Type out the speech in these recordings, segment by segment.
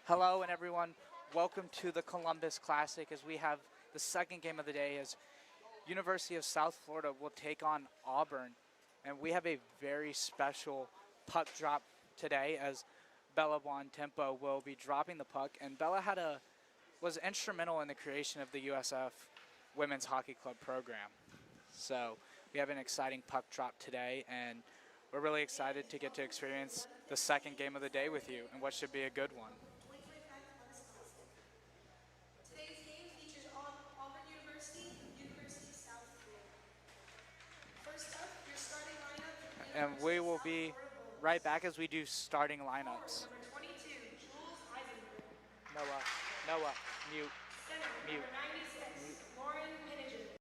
Hello and everyone, welcome to the Columbus Classic as we have the second game of the day as University of South Florida will take on Auburn. And we have a very special puck drop today as Bella Tempo will be dropping the puck. And Bella was instrumental in the creation of the USF Women's Hockey Club program. So we have an exciting puck drop today, and we're really excited to get to experience the second game of the day with you and what should be a good one. Today's game features Auburn University, University of South Florida. First up, your starting lineup for the And University we of will South be Florida Bulls. right back as we do starting Forward, lineups. number 22, Jules Eisenberg. Noah, mute. Center, Mute. number 96, Lauren Pinniger.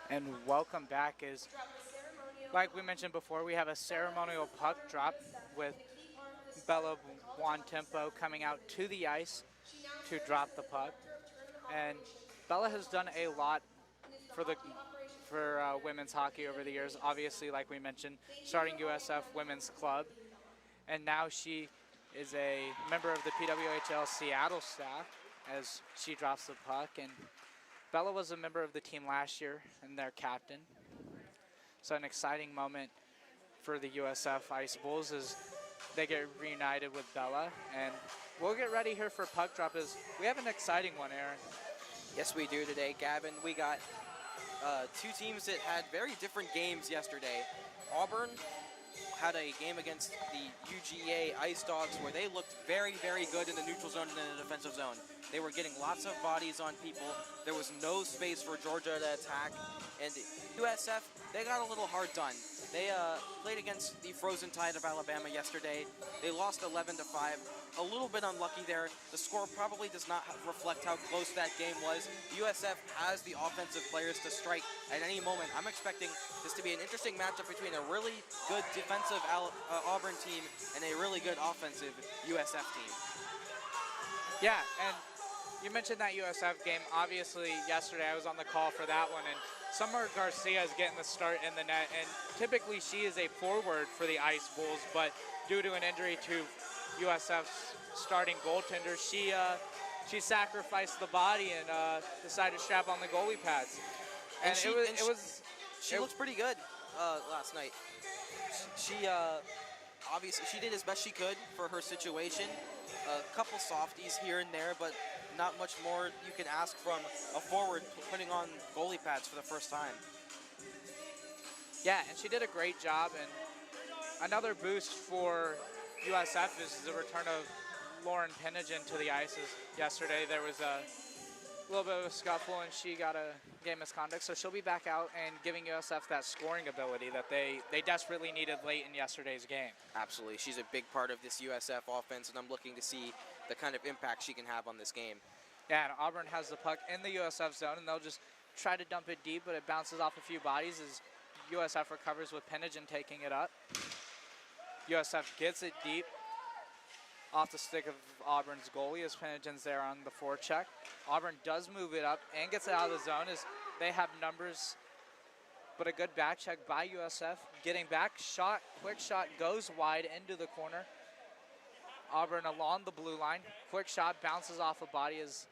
And welcome back as, Drop the ceremonial like we mentioned before, we have a ceremonial puck drop with and a key part of the start Bella of the college hockey Tempo season. coming out to the ice She now to serves drop as the the puck. Director of Tournament And Operations Bella for has the done Hockey a Seven lot and is the for Hockey Operations for Coordinator women's for hockey over the years. PWHL Obviously, season. like we mentioned, Thank you starting for all USF you've done Women's for Club, the team, Bella. and now she is a member of the PWHL Seattle staff as she drops the puck. And Bella was a member of the team last year and their captain. So an exciting moment for the USF Ice Bulls as they get reunited with Bella. And we'll get ready here for puck drop as we have an exciting one, Aaron. Yes, we do today, Gavin. We got two teams that had very different games yesterday. Auburn had a game against the UGA Ice Dogs where they looked very, very good in the neutral zone and in the defensive zone. They were getting lots of bodies on people. There was no space for Georgia to attack. And USF, they got a little hard done. They played against the Frozen Tide of Alabama yesterday. They lost 11-5. A little bit unlucky there. The score probably does not reflect how close that game was. USF has the offensive players to strike at any moment. I'm expecting this to be an interesting matchup between a really good defensive Auburn team and a really good offensive USF team. Yeah, and you mentioned that USF game. Obviously, yesterday I was on the call for that one, and Summer Garcia is getting the start in the net, and typically she is a forward for the Ice Bulls, but due to an injury to USF's starting goaltender, she sacrificed the body and decided to strap on the goalie pads. And She looks pretty good last night. She obviously she did as best she could for her situation. A couple softies here and there, but not much more you can ask from a forward putting on goalie pads for the first time. Yeah, and she did a great job. And another boost for USF is the return of Lauren Pinnagin to the ice. Yesterday there was a little bit of a scuffle and she got a game misconduct, so she'll be back out and giving USF that scoring ability that they desperately needed late in yesterday's game. Absolutely, she's a big part of this USF offense, and I'm looking to see the kind of impact she can have on this game. Yeah, and Auburn has the puck in the USF zone, and they'll just try to dump it deep, but it bounces off a few bodies as USF recovers with Pinnagin taking it up. USF gets it deep off the stick of Auburn's goalie as Pinnagin's there on the forecheck. Auburn does move it up and gets it out of the zone as they have numbers, but a good back check by USF. Getting back, shot, quick shot, goes wide into the corner. Auburn along the blue line. Quick shot, bounces off a body as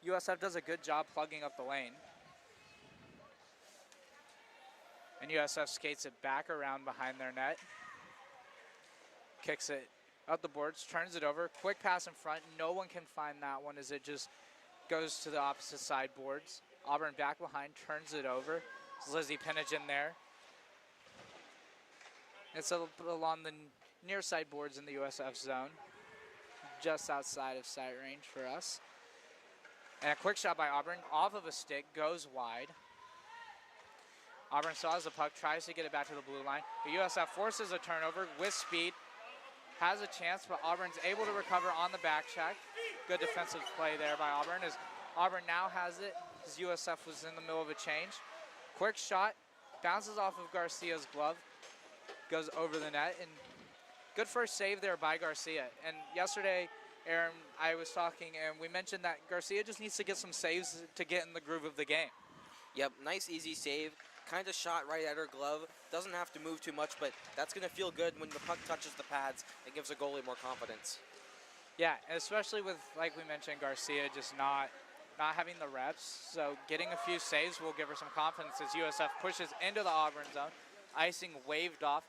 USF does a good job plugging up the lane. And USF skates it back around behind their net. Kicks it out the boards, turns it over. Quick pass in front. No one can find that one as it just goes to the opposite side boards. Auburn back behind, turns it over. It's Lizzie Pinnagin there. It's along the near side boards in the USF zone, just outside of sight range for us. And a quick shot by Auburn off of a stick, goes wide. Auburn still has the puck, tries to get it back to the blue line. But USF forces a turnover with speed. Has a chance, but Auburn's able to recover on the back check. Good defensive play there by Auburn as Auburn now has it as USF was in the middle of a change. Quick shot, bounces off of Garcia's glove, goes over the net, and good first save there by Garcia. And yesterday, Aaron, I was talking, and we mentioned that Garcia just needs to get some saves to get in the groove of the game. Yep, nice easy save. Kind of shot right at her glove. Doesn't have to move too much, but that's going to feel good when the puck touches the pads. It gives a goalie more confidence. Yeah, and especially with, like we mentioned, Garcia just not having the reps. So getting a few saves will give her some confidence as USF pushes into the Auburn zone. Icing waved off.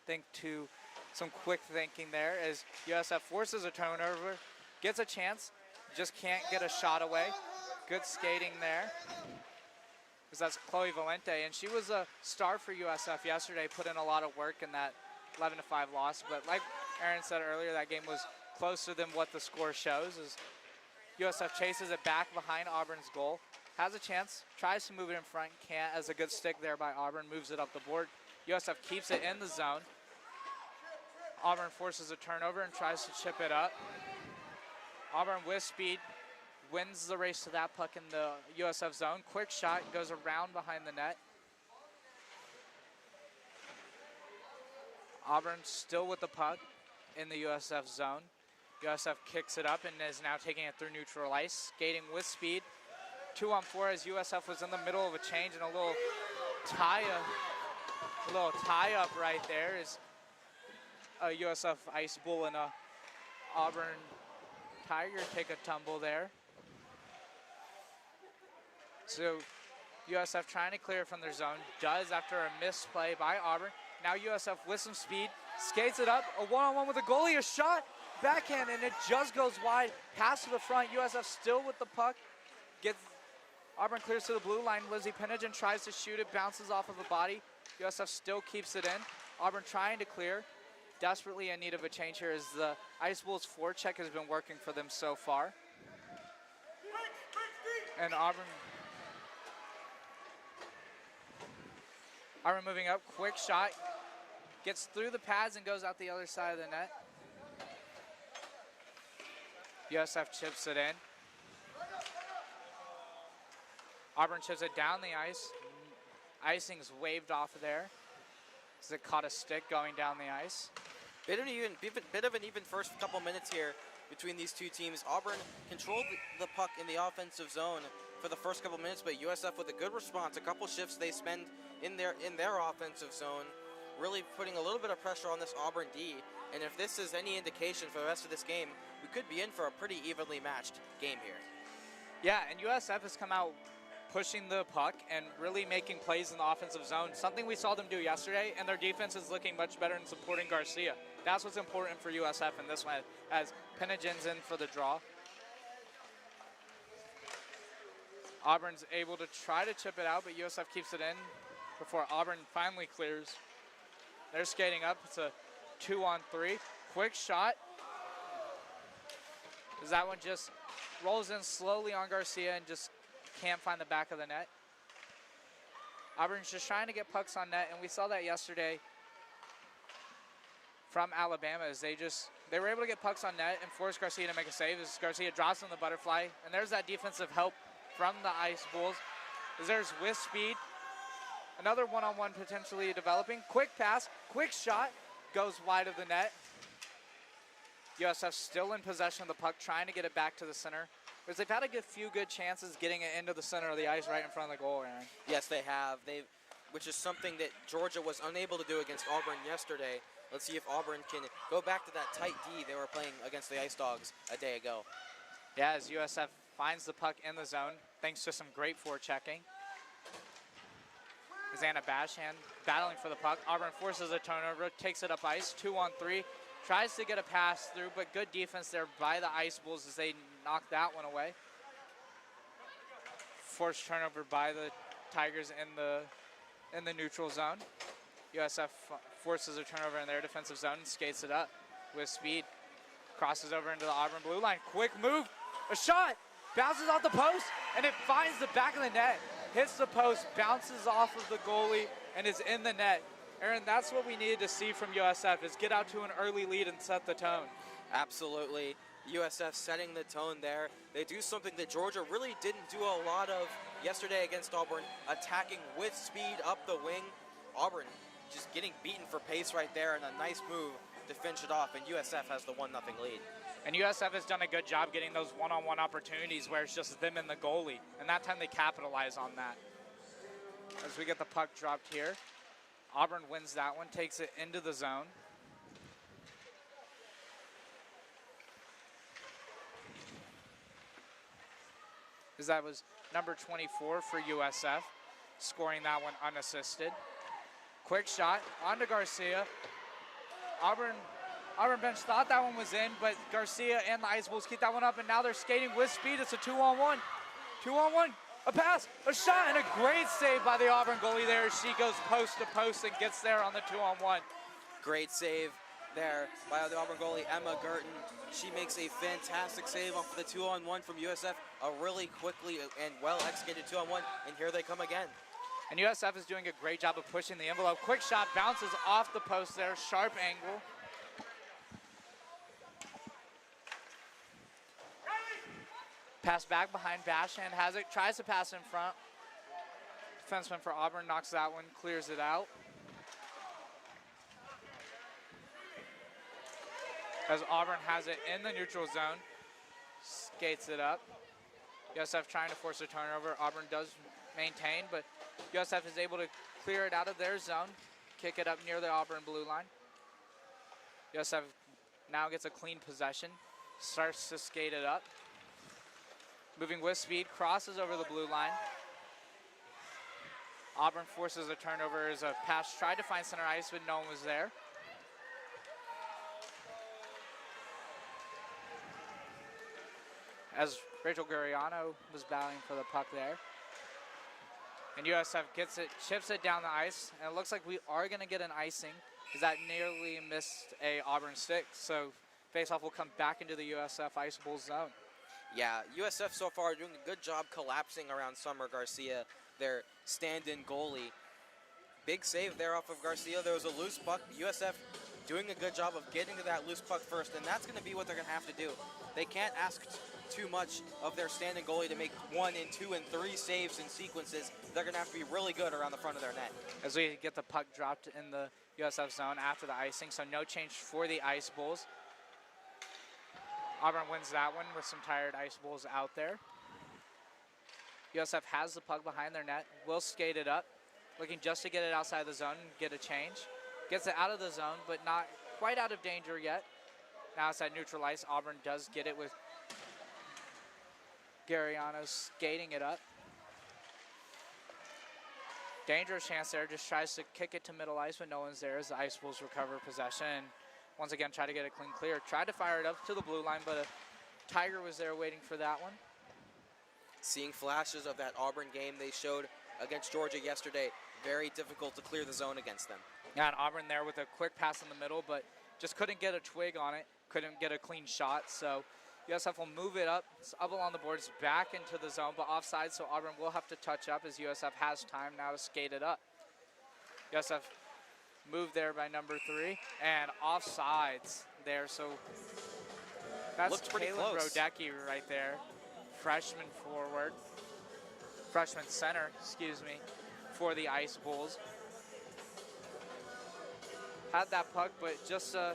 Think to some quick thinking there as USF forces a turnover, gets a chance, just can't get a shot away. Good skating there. Because that's Chloe Valente, and she was a star for USF yesterday, put in a lot of work in that 11-5 loss. But like Aaron said earlier, that game was closer than what the score shows as USF chases it back behind Auburn's goal. Has a chance, tries to move it in front, can't, as a good stick there by Auburn, moves it up the board. USF keeps it in the zone. Auburn forces a turnover and tries to chip it up. Auburn with speed wins the race to that puck in the USF zone. Quick shot, goes around behind the net. Auburn still with the puck in the USF zone. USF kicks it up and is now taking it through neutral ice, skating with speed. 2-on-4 as USF was in the middle of a change and a little tie-up right there is a USF Ice Bull and a Auburn Tiger take a tumble there. So USF trying to clear from their zone, does after a misplay by Auburn. Now USF with some speed, skates it up, a one-on-one with the goalie, a shot, backhand, and it just goes wide. Pass to the front, USF still with the puck. Auburn clears to the blue line, Lizzie Pinnagin tries to shoot it, bounces off of a body. USF still keeps it in. Auburn trying to clear, desperately in need of a change here as the Ice Bulls forecheck has been working for them so far. And Auburn moving up, quick shot, gets through the pads and goes out the other side of the net. USF chips it in. Auburn chips it down the ice. Icing's waved off of there as it caught a stick going down the ice. Bit of an even first couple minutes here between these two teams. Auburn controlled the puck in the offensive zone for the first couple minutes, but USF with a good response. A couple shifts they spend in their offensive zone, really putting a little bit of pressure on this Auburn D. And if this is any indication for the rest of this game, we could be in for a pretty evenly matched game here. Yeah, and USF has come out pushing the puck and really making plays in the offensive zone, something we saw them do yesterday, and their defense is looking much better in supporting Garcia. That's what's important for USF in this one, as Penigin's in for the draw. Auburn's able to try to chip it out, but USF keeps it in before Auburn finally clears. They're skating up. It's a 2-on-3. Quick shot. As that one just rolls in slowly on Garcia and just can't find the back of the net. Auburn's just trying to get pucks on net, and we saw that yesterday from Alabama, as they were able to get pucks on net and force Garcia to make a save as Garcia drops on the butterfly. And there's that defensive help from the Ice Bulls. As there's with speed. Another one-on-one potentially developing. Quick pass, quick shot, goes wide of the net. USF still in possession of the puck, trying to get it back to the center. Because they've had a few good chances getting it into the center of the ice right in front of the goal, Aaron. Yes, they have. Which is something that Georgia was unable to do against Auburn yesterday. Let's see if Auburn can go back to that tight D they were playing against the Ice Dogs a day ago. Yeah, as USF finds the puck in the zone, thanks to some great forechecking. Anna Bashand battling for the puck. Auburn forces a turnover, takes it up ice, 2-on-3. Tries to get a pass through, but good defense there by the Ice Bulls as they knock that one away. Forced turnover by the Tigers in the neutral zone. USF forces a turnover in their defensive zone and skates it up with speed. Crosses over into the Auburn blue line. Quick move, a shot, bounces off the post, and it finds the back of the net. Hits the post, bounces off of the goalie, and is in the net. Aaron, that's what we needed to see from USF, is get out to an early lead and set the tone. Absolutely. USF setting the tone there. They do something that Georgia really didn't do a lot of yesterday against Auburn, attacking with speed up the wing. Auburn just getting beaten for pace right there, and a nice move to finish it off, and USF has the 1-0 lead. And USF has done a good job getting those one-on-one opportunities where it's just them and the goalie, and that time they capitalize on that. As we get the puck dropped here, Auburn wins that one, takes it into the zone. As that was number 24 for USF, scoring that one unassisted. Quick shot onto Garcia. Auburn bench thought that one was in, but Garcia and the Ice Bulls keep that one up, and now they're skating with speed. It's a 2-on-1. 2-on-1, a pass, a shot, and a great save by the Auburn goalie there. She goes post to post and gets there on the 2-on-1. Great save there by the Auburn goalie, Emma Gurton. She makes a fantastic save off of the 2-on-1 from USF. A really quickly and well-executed 2-on-1, and here they come again. And USF is doing a great job of pushing the envelope. Quick shot, bounces off the post there, sharp angle. Pass back behind, Bashand has it, tries to pass in front. Defenseman for Auburn knocks that one, clears it out. As Auburn has it in the neutral zone, skates it up. USF trying to force a turnover. Auburn does maintain, but USF is able to clear it out of their zone, kick it up near the Auburn blue line. USF now gets a clean possession, starts to skate it up. Moving with speed, crosses over the blue line. Auburn forces a turnover as a pass tried to find center ice, but no one was there. As Rachel Guriano was battling for the puck there. And USF gets it, chips it down the ice, and it looks like we are going to get an icing, as that nearly missed a Auburn stick. So faceoff will come back into the USF Ice Bulls zone. Yeah, USF so far doing a good job collapsing around Summer Garcia, their stand-in goalie. Big save there off of Garcia. There was a loose puck. USF doing a good job of getting to that loose puck first, and that's going to be what they're going to have to do. They can't ask too much of their stand-in goalie to make 1 and 2 and 3 saves in sequences. They're going to have to be really good around the front of their net. As we get the puck dropped in the USF zone after the icing, so no change for the Ice Bulls. Auburn wins that one with some tired Ice Bulls out there. USF has the puck behind their net, will skate it up, looking just to get it outside the zone and get a change. Gets it out of the zone, but not quite out of danger yet. Now it's at neutral ice. Auburn does get it with Gariano skating it up. Dangerous chance there, just tries to kick it to middle ice when no one's there as the Ice Bulls recover possession. And once again, try to get a clean clear. Tried to fire it up to the blue line, but a Tiger was there waiting for that one. Seeing flashes of that Auburn game they showed against Georgia yesterday, very difficult to clear the zone against them. Yeah, and Auburn there with a quick pass in the middle, but just couldn't get a twig on it, couldn't get a clean shot. So USF will move it up. It's up along the boards, back into the zone, but offside, so Auburn will have to touch up as USF has time now to skate it up. USF moved there by number 3, and offsides there, so that's Looked pretty Caleb close. Rodecki right there, freshman center, for the Ice Bulls. Had that puck, but just a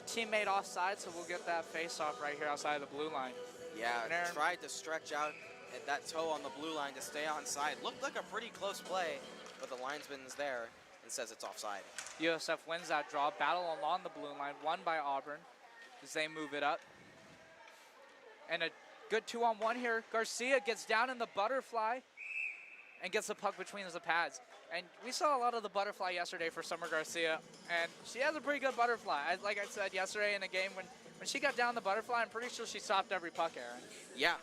teammate offside, so we'll get that face-off right here outside of the blue line. Yeah, And Aaron- tried to stretch out at that toe on the blue line to stay onside. Looked like a pretty close play, but the linesman's there and says it's offside. USF wins that draw, battle along the blue line, won by Auburn as they move it up. And a good 2-on-1 here. Garcia gets down in the butterfly and gets the puck between the pads. And we saw a lot of the butterfly yesterday for Summer Garcia, and she has a pretty good butterfly. Like I said yesterday in the game, when she got down the butterfly, I'm pretty sure she stopped every puck, Aaron. Yeah,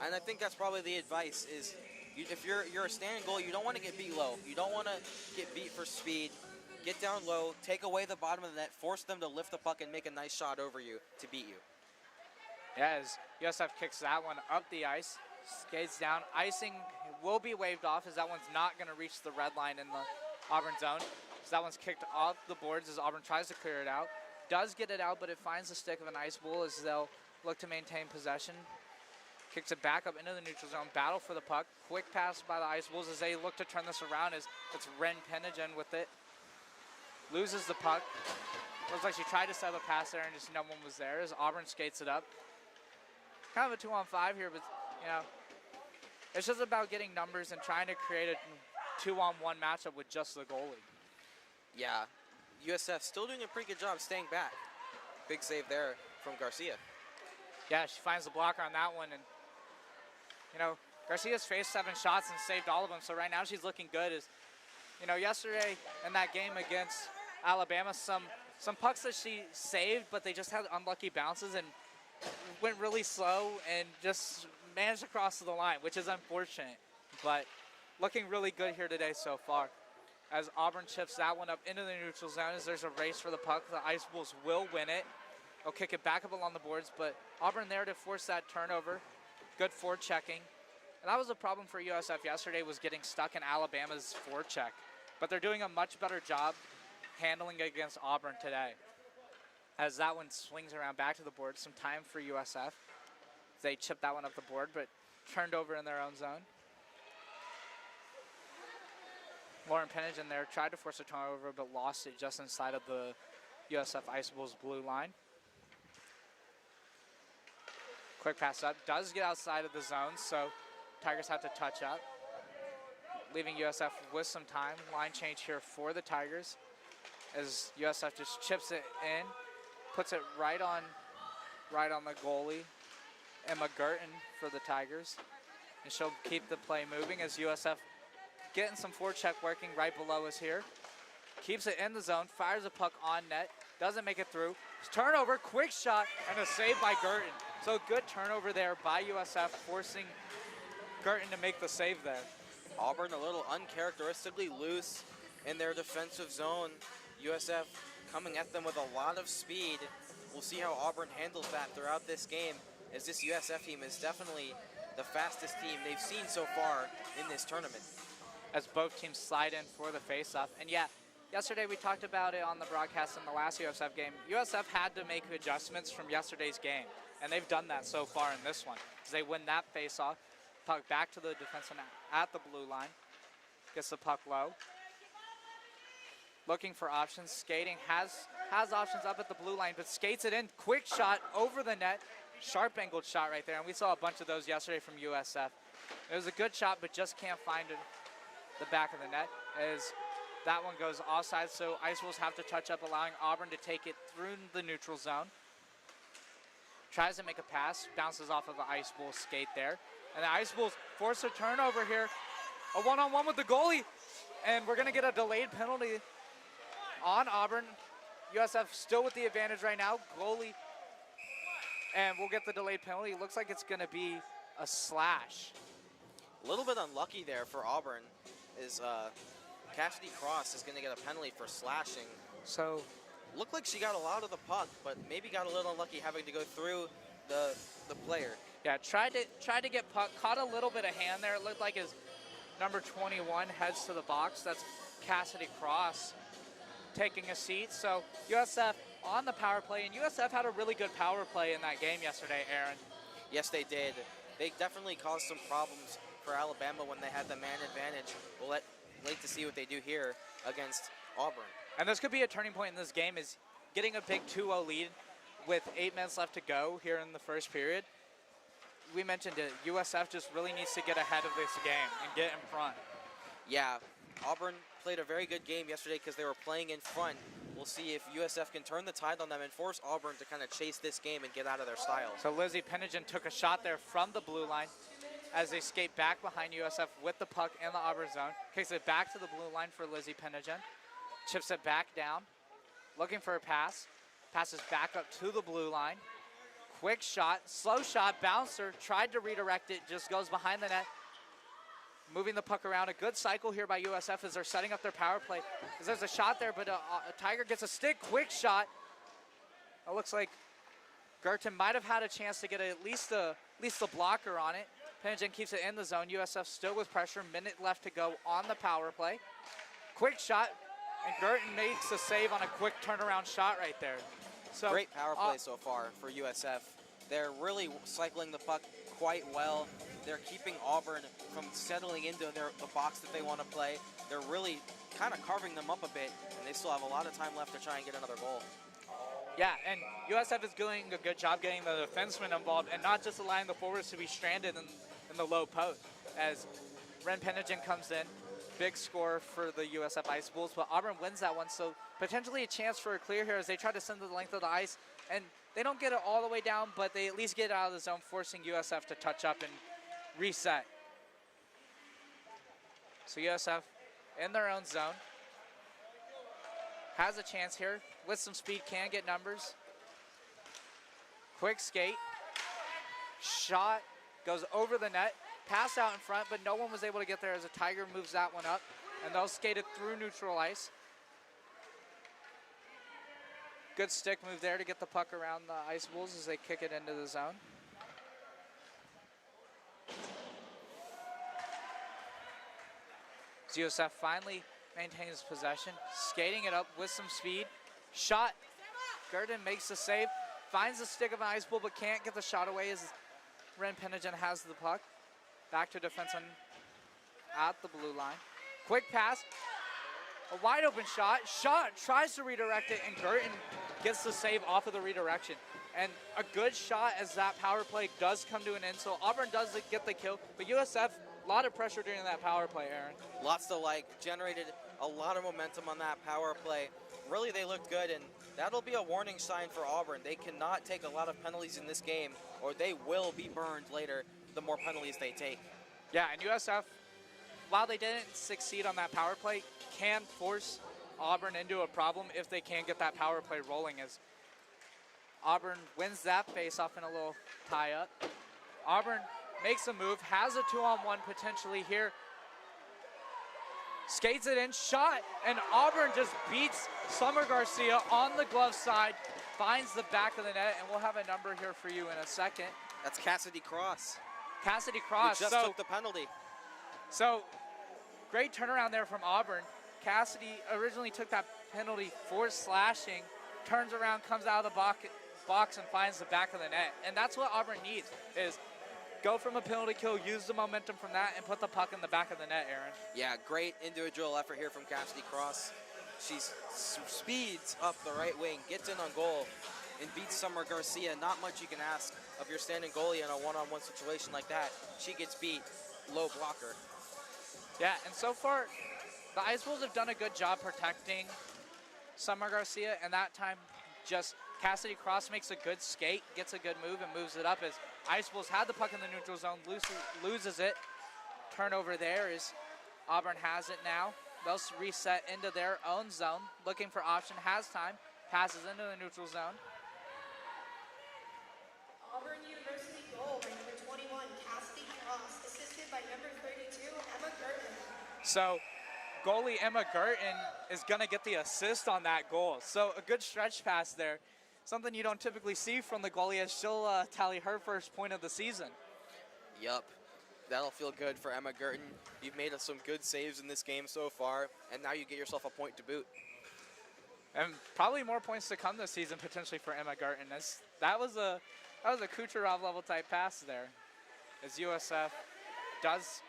and I think that's probably the advice is if you're a standing goal, you don't want to get beat low. You don't want to get beat for speed. Get down low, take away the bottom of the net, force them to lift the puck and make a nice shot over you to beat you. Yeah, as USF kicks that one up the ice, skates down. Icing will be waved off as that one's not going to reach the red line in the Auburn zone. So that one's kicked off the boards as Auburn tries to clear it out. Does get it out, but it finds the stick of an Ice Bull as they'll look to maintain possession. Kicks it back up into the neutral zone. Battle for the puck. Quick pass by the Ice Bulls as they look to turn this around as it's Ren Penigen with it. Loses the puck. Looks like she tried to set up a pass there and just no one was there as Auburn skates it up. Kind of a 2-on-5 here, but you know, it's just about getting numbers and trying to create a 2-on-1 matchup with just the goalie. Yeah, USF still doing a pretty good job staying back. Big save there from Garcia. Yeah, she finds the blocker on that one, and you know, Garcia's faced 7 shots and saved all of them, so right now she's looking good. As you know, yesterday in that game against Alabama, some pucks that she saved, but they just had unlucky bounces and went really slow and just managed to cross the line, which is unfortunate, but looking really good here today so far. As Auburn chips that one up into the neutral zone as there's a race for the puck. The Ice Bulls will win it. They'll kick it back up along the boards, but Auburn there to force that turnover. Good forechecking. And that was a problem for USF yesterday, was getting stuck in Alabama's forecheck. But they're doing a much better job handling it against Auburn today. As that one swings around back to the board, some time for USF. They chipped that one up the board, but turned over in their own zone. Lauren Penigen there tried to force a turnover, but lost it just inside of the USF Ice Bulls blue line. Quick pass up, does get outside of the zone, so Tigers have to touch up, leaving USF with some time. Line change here for the Tigers as USF just chips it in, puts it right on the goalie, Emma Gerton for the Tigers. And she'll keep the play moving as USF getting some forecheck working right below us here. Keeps it in the zone, fires a puck on net, doesn't make it through. Turnover, quick shot, and a save by Gerton. So good turnover there by USF, forcing Gerton to make the save there. Auburn a little uncharacteristically loose in their defensive zone. USF coming at them with a lot of speed. We'll see how Auburn handles that throughout this game, as this USF team is definitely the fastest team they've seen so far in this tournament. As both teams slide in for the face-off. And yeah, yesterday we talked about it on the broadcast in the last USF game. USF had to make adjustments from yesterday's game, and they've done that so far in this one. As they win that face-off, puck back to the defenseman at the blue line, gets the puck low. Looking for options, skating, has options up at the blue line, but skates it in, quick shot over the net, sharp angled shot right there, and we saw a bunch of those yesterday from USF. It was a good shot, but just can't find the back of the net as that one goes offside, so Ice Wolves have to touch up, allowing Auburn to take it through the neutral zone. Tries to make a pass, bounces off of the Ice Wolves skate there. And the Ice Wolves force a turnover here. A one-on-one with the goalie, and we're gonna get a delayed penalty on Auburn. USF still with the advantage right now, goalie, and we'll get the delayed penalty. Looks like it's gonna be a slash. A little bit unlucky there for Auburn is Cassidy Cross is going to get a penalty for slashing. So, looked like she got a lot of the puck, but maybe got a little unlucky having to go through the player. yeah, tried to get puck, caught a little bit of hand there. It looked like his number 21 heads to the box. That's Cassidy Cross taking a seat. So USF on the power play, and USF had a really good power play in that game yesterday, Aaron. Yes, they did. They definitely caused some problems for Alabama when they had the man advantage. We'll wait to see what they do here against Auburn. And this could be a turning point in this game, is getting a big 2-0 lead with 8 minutes left to go here in the first period. We mentioned it, USF just really needs to get ahead of this game and get in front. Yeah, Auburn played a very good game yesterday because they were playing in front. We'll see if USF can turn the tide on them and force Auburn to kind of chase this game and get out of their style. So Lizzie Penigen took a shot there from the blue line as they skate back behind USF with the puck in the Auburn zone. Kicks it back to the blue line for Lizzie Penigen. Chips it back down, looking for a pass. Passes back up to the blue line. Quick shot, slow shot, bouncer, tried to redirect it, just goes behind the net. Moving the puck around, a good cycle here by USF as they're setting up their power play. As there's a shot there, but a Tiger gets a stick, quick shot. It looks like Gerton might have had a chance to get at least the blocker on it. Penigen keeps it in the zone. USF still with pressure, minute left to go on the power play. Quick shot, and Gerton makes a save on a quick turnaround shot right there. So great power play so far for USF. They're really cycling the puck quite well. They're keeping Auburn from settling into the box that they want to play. They're really kind of carving them up a bit, and they still have a lot of time left to try and get another goal. Yeah, and USF is doing a good job getting the defensemen involved and not just allowing the forwards to be stranded in the low post. As Ren Penigen comes in, big score for the USF Ice Bulls, but Auburn wins that one, so potentially a chance for a clear here as they try to send the length of the ice, and they don't get it all the way down, but they at least get it out of the zone, forcing USF to touch up and reset. So USF in their own zone has a chance here with some speed, can get numbers. Quick skate, shot, goes over the net, pass out in front, but no one was able to get there as a Tiger moves that one up, and they'll skate it through neutral ice. Good stick move there to get the puck around the Ice Bulls as they kick it into the zone. USF finally maintains possession, skating it up with some speed. Shot, Gerton makes the save, finds the stick of an Ice Bull, but can't get the shot away as Ren Penigen has the puck. Back to defenseman at the blue line. Quick pass, a wide open shot. Shot, tries to redirect it, and Gerton gets the save off of the redirection. And a good shot as that power play does come to an end. So Auburn does get the kill, but USF, a lot of pressure during that power play, Aaron. Lots to like, generated a lot of momentum on that power play. Really, they looked good, and that'll be a warning sign for Auburn. They cannot take a lot of penalties in this game, or they will be burned later the more penalties they take. Yeah, and USF, while they didn't succeed on that power play, can force Auburn into a problem if they can get that power play rolling, as Auburn wins that face-off in a little tie-up. Auburn makes a move, has a 2-on-1 potentially here. Skates it in, shot, and Auburn just beats Summer Garcia on the glove side, finds the back of the net, and we'll have a number here for you in a second. That's Cassidy Cross. Cassidy Cross. Who just took the penalty. So, great turnaround there from Auburn. Cassidy originally took that penalty for slashing, turns around, comes out of the box and finds the back of the net. And that's what Auburn needs, is go from a penalty kill, use the momentum from that, and put the puck in the back of the net, Aaron. Yeah, great individual effort here from Cassidy Cross. She speeds up the right wing, gets in on goal, and beats Summer Garcia. Not much you can ask of your standing goalie in a one-on-one situation like that. She gets beat, low blocker. Yeah, and so far, the Ice Wolves have done a good job protecting Summer Garcia, and that time just Cassidy Cross makes a good skate, gets a good move, and moves it up as Ice Wolves had the puck in the neutral zone, loses it. Turnover there is Auburn has it now. They'll reset into their own zone, looking for option, has time, passes into the neutral zone. Auburn University goal by number 21, Cassidy Cross, assisted by number 32, Emma Gerton. So goalie Emma Gerton is going to get the assist on that goal. So a good stretch pass there. Something you don't typically see from the goalie as she'll tally her first point of the season. Yup. That'll feel good for Emma Gerton. You've made some good saves in this game so far, and now you get yourself a point to boot. And probably more points to come this season potentially for Emma Gerton. That was a Kucherov level type pass there. As USF does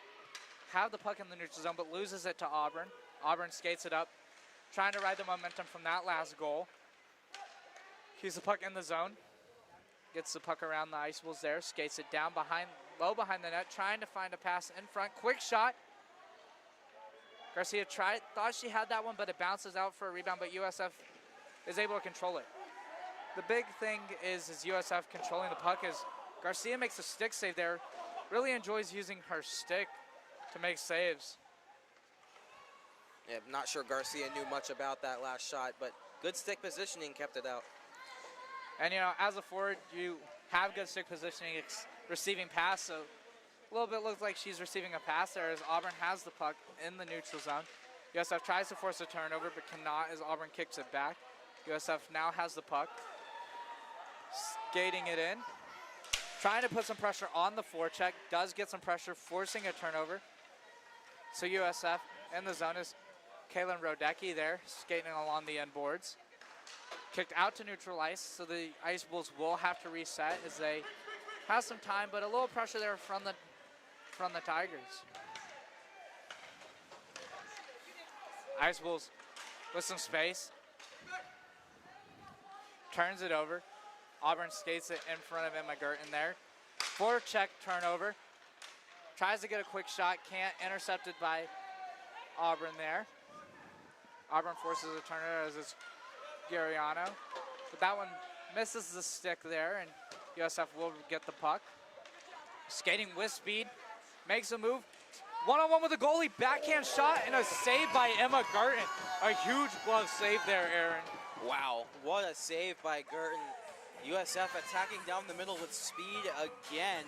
have the puck in the neutral zone but loses it to Auburn. Auburn skates it up, trying to ride the momentum from that last goal. Keeps the puck in the zone. Gets the puck around the Ice Wolves there, skates it down low behind the net, trying to find a pass in front. Quick shot. Garcia thought she had that one, but it bounces out for a rebound, but USF is able to control it. The big thing is USF controlling the puck as Garcia makes a stick save there. Really enjoys using her stick to make saves. Yeah, I'm not sure Garcia knew much about that last shot, but good stick positioning kept it out. And, as a forward, you have good stick positioning, receiving pass, so a little bit looks like she's receiving a pass there as Auburn has the puck in the neutral zone. USF tries to force a turnover, but cannot as Auburn kicks it back. USF now has the puck, skating it in, trying to put some pressure on the forecheck, does get some pressure, forcing a turnover. So USF in the zone is Kaylin Rodecki there, skating along the end boards. Kicked out to neutral ice, so the Ice Wolves will have to reset as they have some time, but a little pressure there from the Tigers. Ice Wolves with some space. Turns it over. Auburn skates it in front of Emma Gerton there. Forecheck turnover. Tries to get a quick shot, can't. Intercepted by Auburn there. Auburn forces a turnover as it's Gariano. But that one misses the stick there, and USF will get the puck. Skating with speed, makes a move. One-on-one with the goalie, backhand shot, and a save by Emma Gerton. A huge glove save there, Aaron. Wow, what a save by Gerton. USF attacking down the middle with speed again,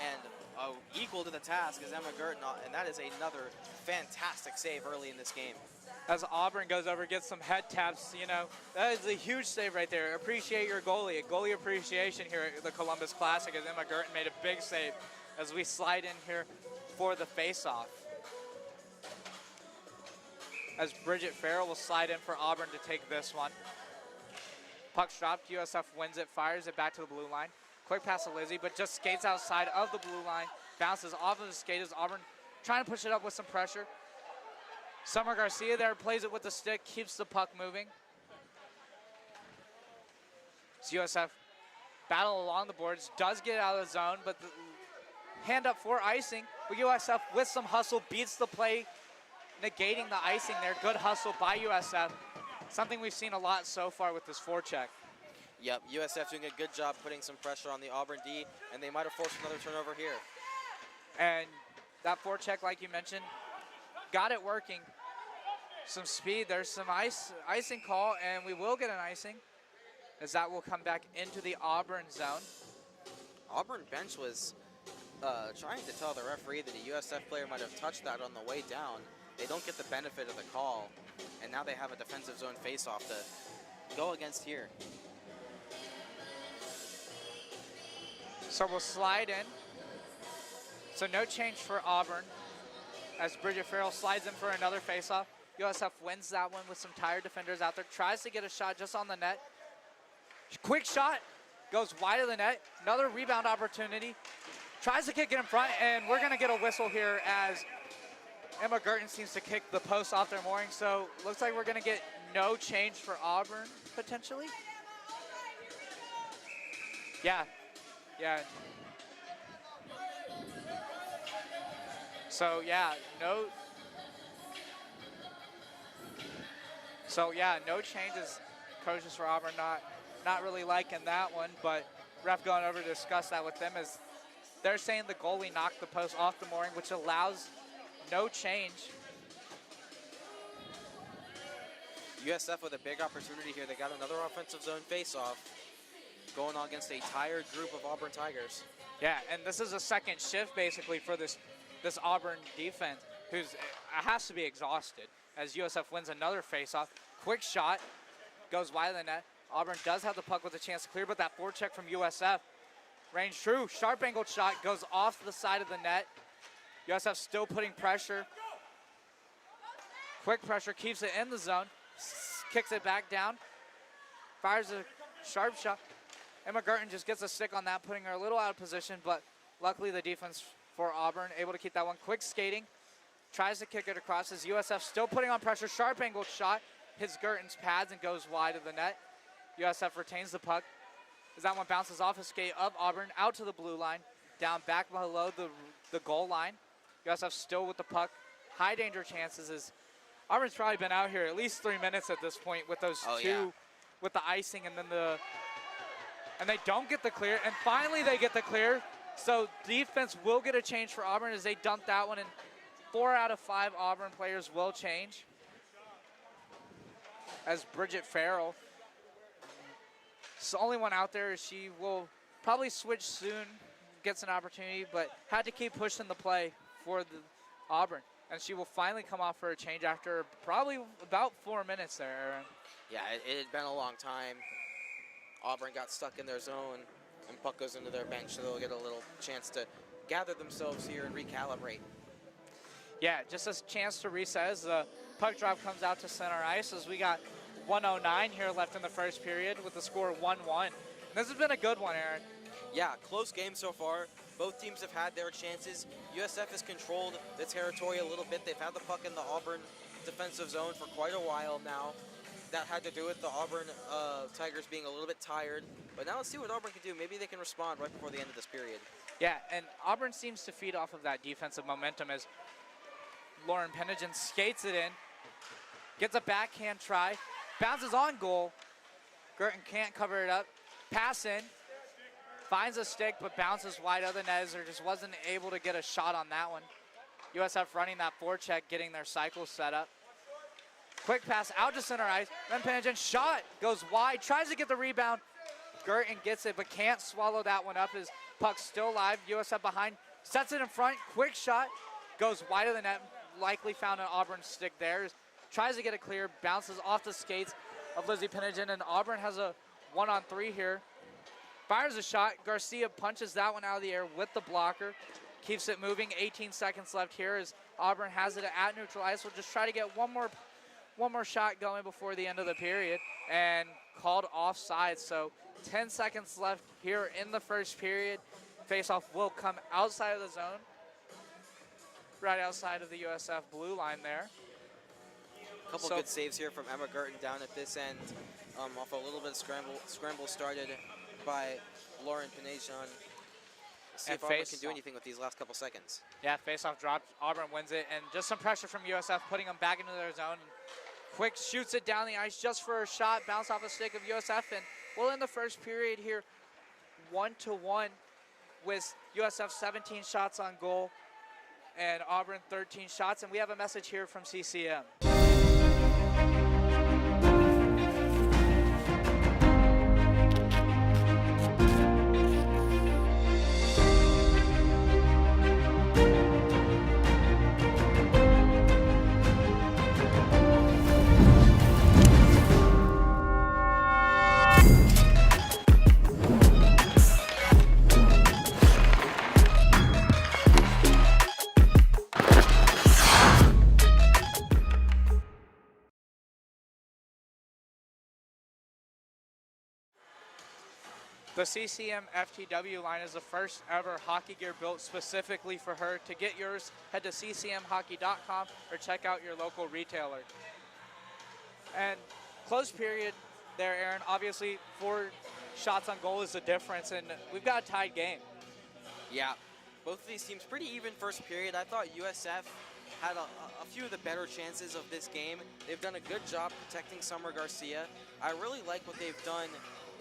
and equal to the task is Emma Gerton, and that is another fantastic save early in this game. As Auburn goes over, gets some head taps, that is a huge save right there. Appreciate your goalie. A goalie appreciation here at the Columbus Classic as Emma Gerton made a big save as we slide in here for the face-off. As Bridget Farrell will slide in for Auburn to take this one. Puck's dropped, USF wins it, fires it back to the blue line. Quick pass to Lizzie, but just skates outside of the blue line. Bounces off of the skate as Auburn trying to push it up with some pressure. Summer Garcia there plays it with the stick, keeps the puck moving. So USF battle along the boards, does get out of the zone, but the hand up for icing. But USF with some hustle beats the play, negating the icing there. Good hustle by USF. Something we've seen a lot so far with this forecheck. Yep, USF doing a good job putting some pressure on the Auburn D, and they might have forced another turnover here. And that forecheck, like you mentioned, got it working. Some speed, there's some icing call, and we will get an icing as that will come back into the Auburn zone. Auburn bench was trying to tell the referee that a USF player might have touched that on the way down. They don't get the benefit of the call, and now they have a defensive zone face-off to go against here. So we'll slide in. So no change for Auburn as Bridget Farrell slides in for another face-off. USF wins that one with some tired defenders out there. Tries to get a shot just on the net. Quick shot, goes wide of the net. Another rebound opportunity. Tries to kick it in front, and we're gonna get a whistle here as Emma Gerton seems to kick the post off their mooring. So looks like we're gonna get no change for Auburn, potentially. Yeah, yeah. So yeah, no changes. Coaches for Auburn not really liking that one, but ref going over to discuss that with them is they're saying the goalie knocked the post off the mooring, which allows no change. USF with a big opportunity here. They got another offensive zone face-off going on against a tired group of Auburn Tigers. Yeah, and this is a second shift basically for this Auburn defense, who's has to be exhausted as USF wins another faceoff. Quick shot goes wide of the net. Auburn does have the puck with a chance to clear, but that forecheck from USF, range true, sharp angled shot goes off the side of the net. USF still putting pressure. Quick pressure keeps it in the zone, kicks it back down, fires a sharp shot. Emma Gerton just gets a stick on that, putting her a little out of position, but luckily the defense for Auburn able to keep that one. Quick skating, tries to kick it across as USF still putting on pressure. Sharp angled shot, hits Gerton's pads and goes wide of the net. USF retains the puck as that one bounces off a skate of Auburn out to the blue line, down back below the goal line. USF still with the puck. High danger chances as Auburn's probably been out here at least 3 minutes at this point with those two, with the icing and then and they don't get the clear, and finally they get the clear. So defense will get a change for Auburn as they dump that one, and 4 out of 5 Auburn players will change. As Bridget Farrell is the only one out there. She will probably switch soon, gets an opportunity, but had to keep pushing the play for the Auburn. And she will finally come off for a change after probably about 4 minutes there, Aaron. Yeah, it had been a long time. Auburn got stuck in their zone, and puck goes into their bench, so they'll get a little chance to gather themselves here and recalibrate. Yeah, just a chance to reset as the puck drop comes out to center ice as we got 1:09 here left in the first period with the score 1-1. This has been a good one, Aaron. Yeah, close game so far. Both teams have had their chances. USF has controlled the territory a little bit. They've had the puck in the Auburn defensive zone for quite a while now. That had to do with the Auburn Tigers being a little bit tired. But now let's see what Auburn can do. Maybe they can respond right before the end of this period. Yeah, and Auburn seems to feed off of that defensive momentum as Lauren Pennigan skates it in, gets a backhand try, bounces on goal. Gerton can't cover it up. Pass in, finds a stick, but bounces wide of the net as there just wasn't able to get a shot on that one. USF running that forecheck, getting their cycle set up. Quick pass out to center ice. Then Pennigan shot, goes wide, tries to get the rebound. Gerton gets it, but can't swallow that one up as puck's still alive. USF behind, sets it in front, quick shot, goes wide of the net. Likely found an Auburn stick there. Tries to get it clear, bounces off the skates of Lizzie Pennigan, and Auburn has a 1-on-3 here. Fires a shot, Garcia punches that one out of the air with the blocker. Keeps it moving, 18 seconds left here as Auburn has it at neutral ice. We'll just try to get one more shot going before the end of the period, and called offside. So 10 seconds left here in the first period. Faceoff will come outside of the zone, right outside of the USF blue line there. A couple good saves here from Emma Gerton down at this end, off a little bit of scramble started by Lauren Pennigan. See if Auburn can do anything with these last couple seconds. Yeah, faceoff dropped. Auburn wins it, and just some pressure from USF, putting them back into their zone. Quick shoots it down the ice just for a shot, bounce off a stick of USF, and we'll end the first period here 1-1 with USF 17 shots on goal and Auburn 13 shots. And we have a message here from CCM. The CCM FTW line is the first ever hockey gear built specifically for her. To get yours, head to ccmhockey.com or check out your local retailer. And close period there, Aaron. Obviously, for shots on goal is the difference, and we've got a tied game. Yeah, both of these teams pretty even first period. I thought USF had a few of the better chances of this game. They've done a good job protecting Summer Garcia. I really like what they've done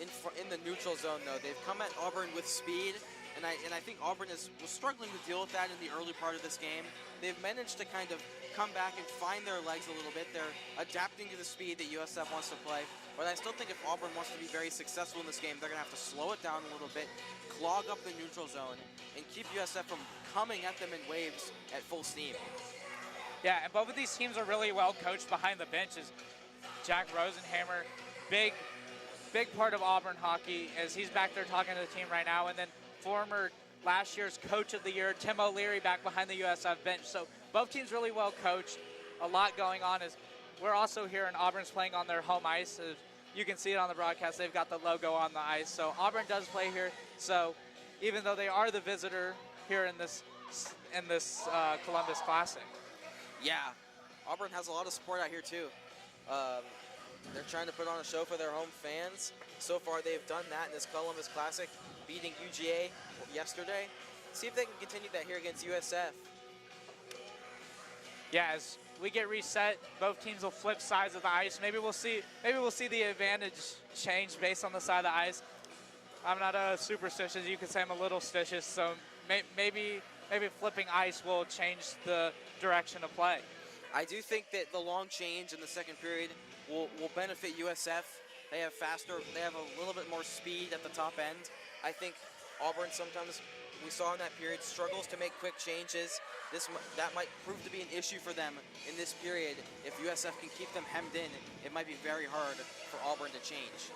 in the neutral zone, though. They've come at Auburn with speed, and I think Auburn was struggling to deal with that in the early part of this game. They've managed to kind of come back and find their legs a little bit. They're adapting to the speed that USF wants to play. But I still think if Auburn wants to be very successful in this game, they're going to have to slow it down a little bit, clog up the neutral zone, and keep USF from coming at them in waves at full steam. Yeah, and both of these teams are really well coached behind the benches. Jack Rosenhammer, big part of Auburn hockey, as he's back there talking to the team right now. And then former last year's Coach of the Year, Tim O'Leary, back behind the USF bench. So both teams really well coached. A lot going on. As we're also here, and Auburn's playing on their home ice. As you can see it on the broadcast. They've got the logo on the ice. So Auburn does play here. So even though they are the visitor here in this Columbus Classic. Yeah, Auburn has a lot of support out here too. They're trying to put on a show for their home fans. So far, they've done that in this Columbus Classic, beating UGA yesterday. See if they can continue that here against USF. Yeah, as we get reset, both teams will flip sides of the ice. Maybe we'll see the advantage change based on the side of the ice. I'm not superstitious. You could say I'm a little stitious, so maybe flipping ice will change the direction of play. I do think that the long change in the second period will benefit USF. They have a little bit more speed at the top end. I think Auburn sometimes, we saw in that period, struggles to make quick changes. That might prove to be an issue for them in this period. If USF can keep them hemmed in, it might be very hard for Auburn to change.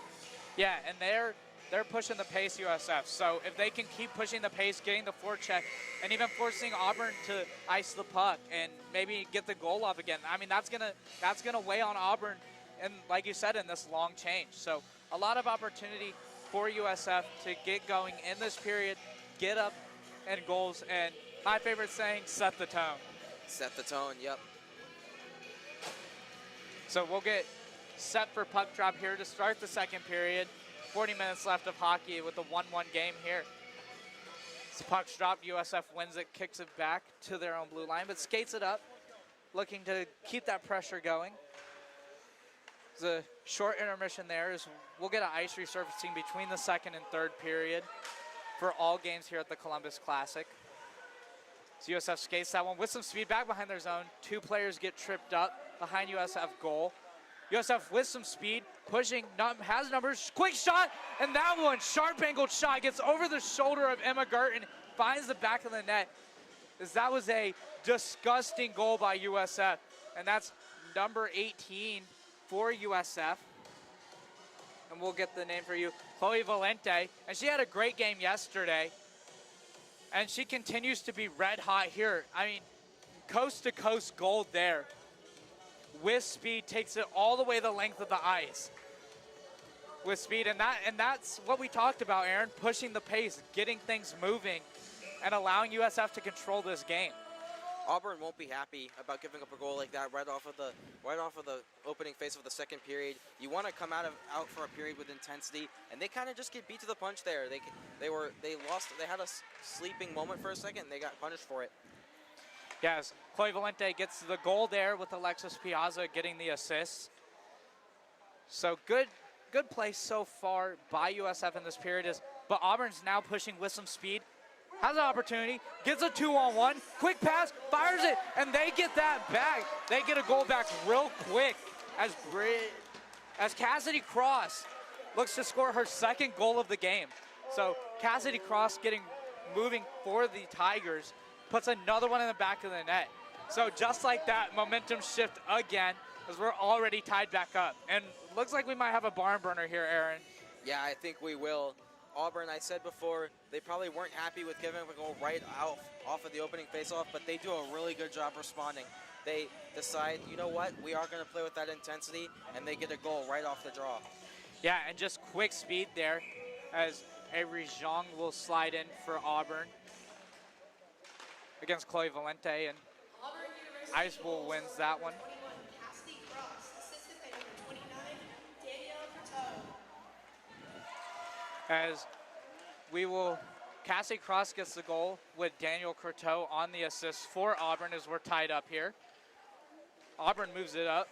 Yeah, and they're pushing the pace, USF. So if they can keep pushing the pace, getting the forecheck, and even forcing Auburn to ice the puck and maybe get the goal off again, I mean, that's gonna weigh on Auburn, and like you said, in this long change. So a lot of opportunity for USF to get going in this period, get up and goals, and my favorite saying, set the tone. Set the tone, yep. So we'll get set for puck drop here to start the second period. 40 minutes left of hockey with a 1-1 game here. As puck's dropped, USF wins it, kicks it back to their own blue line, but skates it up, looking to keep that pressure going. There's a short intermission there as we'll get an ice resurfacing between the second and third period for all games here at the Columbus Classic. So USF skates that one with some speed back behind their zone. Two players get tripped up behind USF goal. USF with some speed, pushing, has numbers, quick shot, and that one, sharp angled shot, gets over the shoulder of Emma Garten, finds the back of the net. As that was a disgusting goal by USF, and that's number 18 for USF. And we'll get the name for you, Chloe Valente, and she had a great game yesterday, and she continues to be red hot here. I mean, coast to coast gold there. With speed, takes it all the way the length of the ice. With speed, and that's what we talked about, Aaron, pushing the pace, getting things moving, and allowing USF to control this game. Auburn won't be happy about giving up a goal like that right off of the opening phase of the second period. You want to come out for a period with intensity, and they kind of just get beat to the punch there. They had a sleeping moment for a second, and they got punished for it. Yes, Chloe Valente gets the goal there with Alexis Piazza getting the assist. So good play so far by USF in this period. But Auburn's now pushing with some speed. Has an opportunity, gets a 2-on-1, quick pass, fires it, and they get that back. They get a goal back real quick as Cassidy Cross looks to score her second goal of the game. So Cassidy Cross moving for the Tigers, puts another one in the back of the net. So just like that, momentum shift again as we're already tied back up. And looks like we might have a barn burner here, Aaron. Yeah, I think we will. Auburn, I said before, they probably weren't happy with giving up a goal right off of the opening faceoff, but they do a really good job responding. They decide, you know what, we are going to play with that intensity, and they get a goal right off the draw. Yeah, and just quick speed there as Avery Zhang will slide in for Auburn against Chloe Valente, and Ice Bull wins that one. Cassidy Cross, assist defender 29, Danielle Berteau. as Cassie Cross gets the goal with Daniel Croteau on the assist for Auburn as we're tied up here. Auburn moves it up,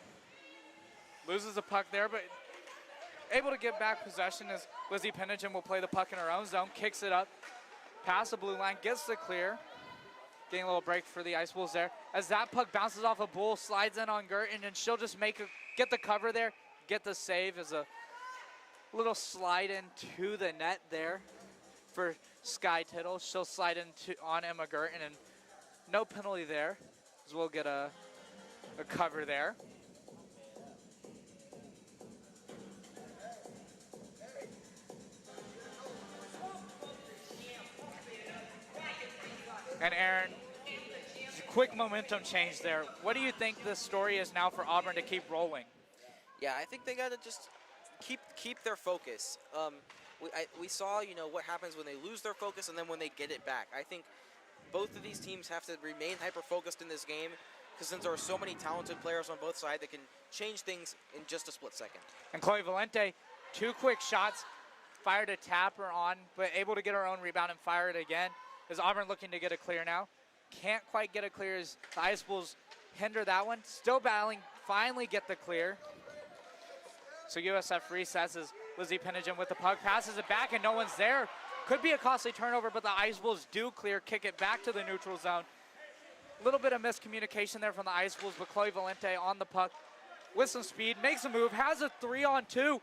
loses the puck there, but able to get back possession as Lizzie Penningen will play the puck in her own zone, kicks it up, past the blue line, gets the clear. Getting a little break for the Ice Bulls there. As that puck bounces off a Bull, slides in on Gerton, and she'll just get the cover there, get the save as a little slide into the net there for Sky Tittle. She'll slide on Emma Gerton, and no penalty there, as we'll get a cover there. And Aaron, quick momentum change there. What do you think the story is now for Auburn to keep rolling? Yeah, I think they got to just keep their focus. We saw, what happens when they lose their focus and then when they get it back. I think both of these teams have to remain hyper-focused in this game because since there are so many talented players on both sides that can change things in just a split second. And Chloe Valente, 2 quick shots, fired a tapper on, but able to get her own rebound and fire it again. Is Auburn looking to get a clear now? Can't quite get a clear as the Ice Bulls hinder that one. Still battling, finally get the clear. So USF resets Lizzie Penningen with the puck, passes it back and no one's there. Could be a costly turnover, but the Ice Bulls do clear, kick it back to the neutral zone. A little bit of miscommunication there from the Ice Bulls, but Chloe Valente on the puck with some speed, makes a move, has a 3-on-2,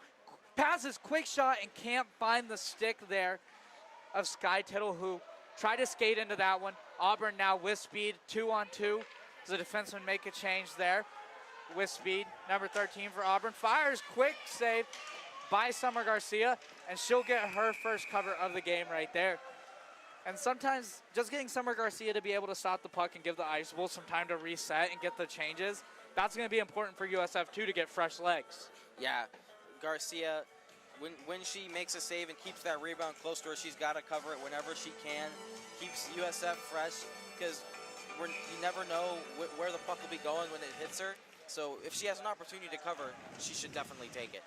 passes quick shot and can't find the stick there of Sky Tittle, who tried to skate into that one. Auburn now with speed, 2-on-2. Does the defenseman make a change there? With speed, number 13 for Auburn. Fires, quick save by Summer Garcia, and she'll get her first cover of the game right there. And sometimes just getting Summer Garcia to be able to stop the puck and give the Ice Bulls some time to reset and get the changes, that's going to be important for USF too to get fresh legs. Yeah, Garcia, when she makes a save and keeps that rebound close to her, she's got to cover it whenever she can. Keeps USF fresh because you never know where the puck will be going when it hits her. So if she has an opportunity to cover, she should definitely take it.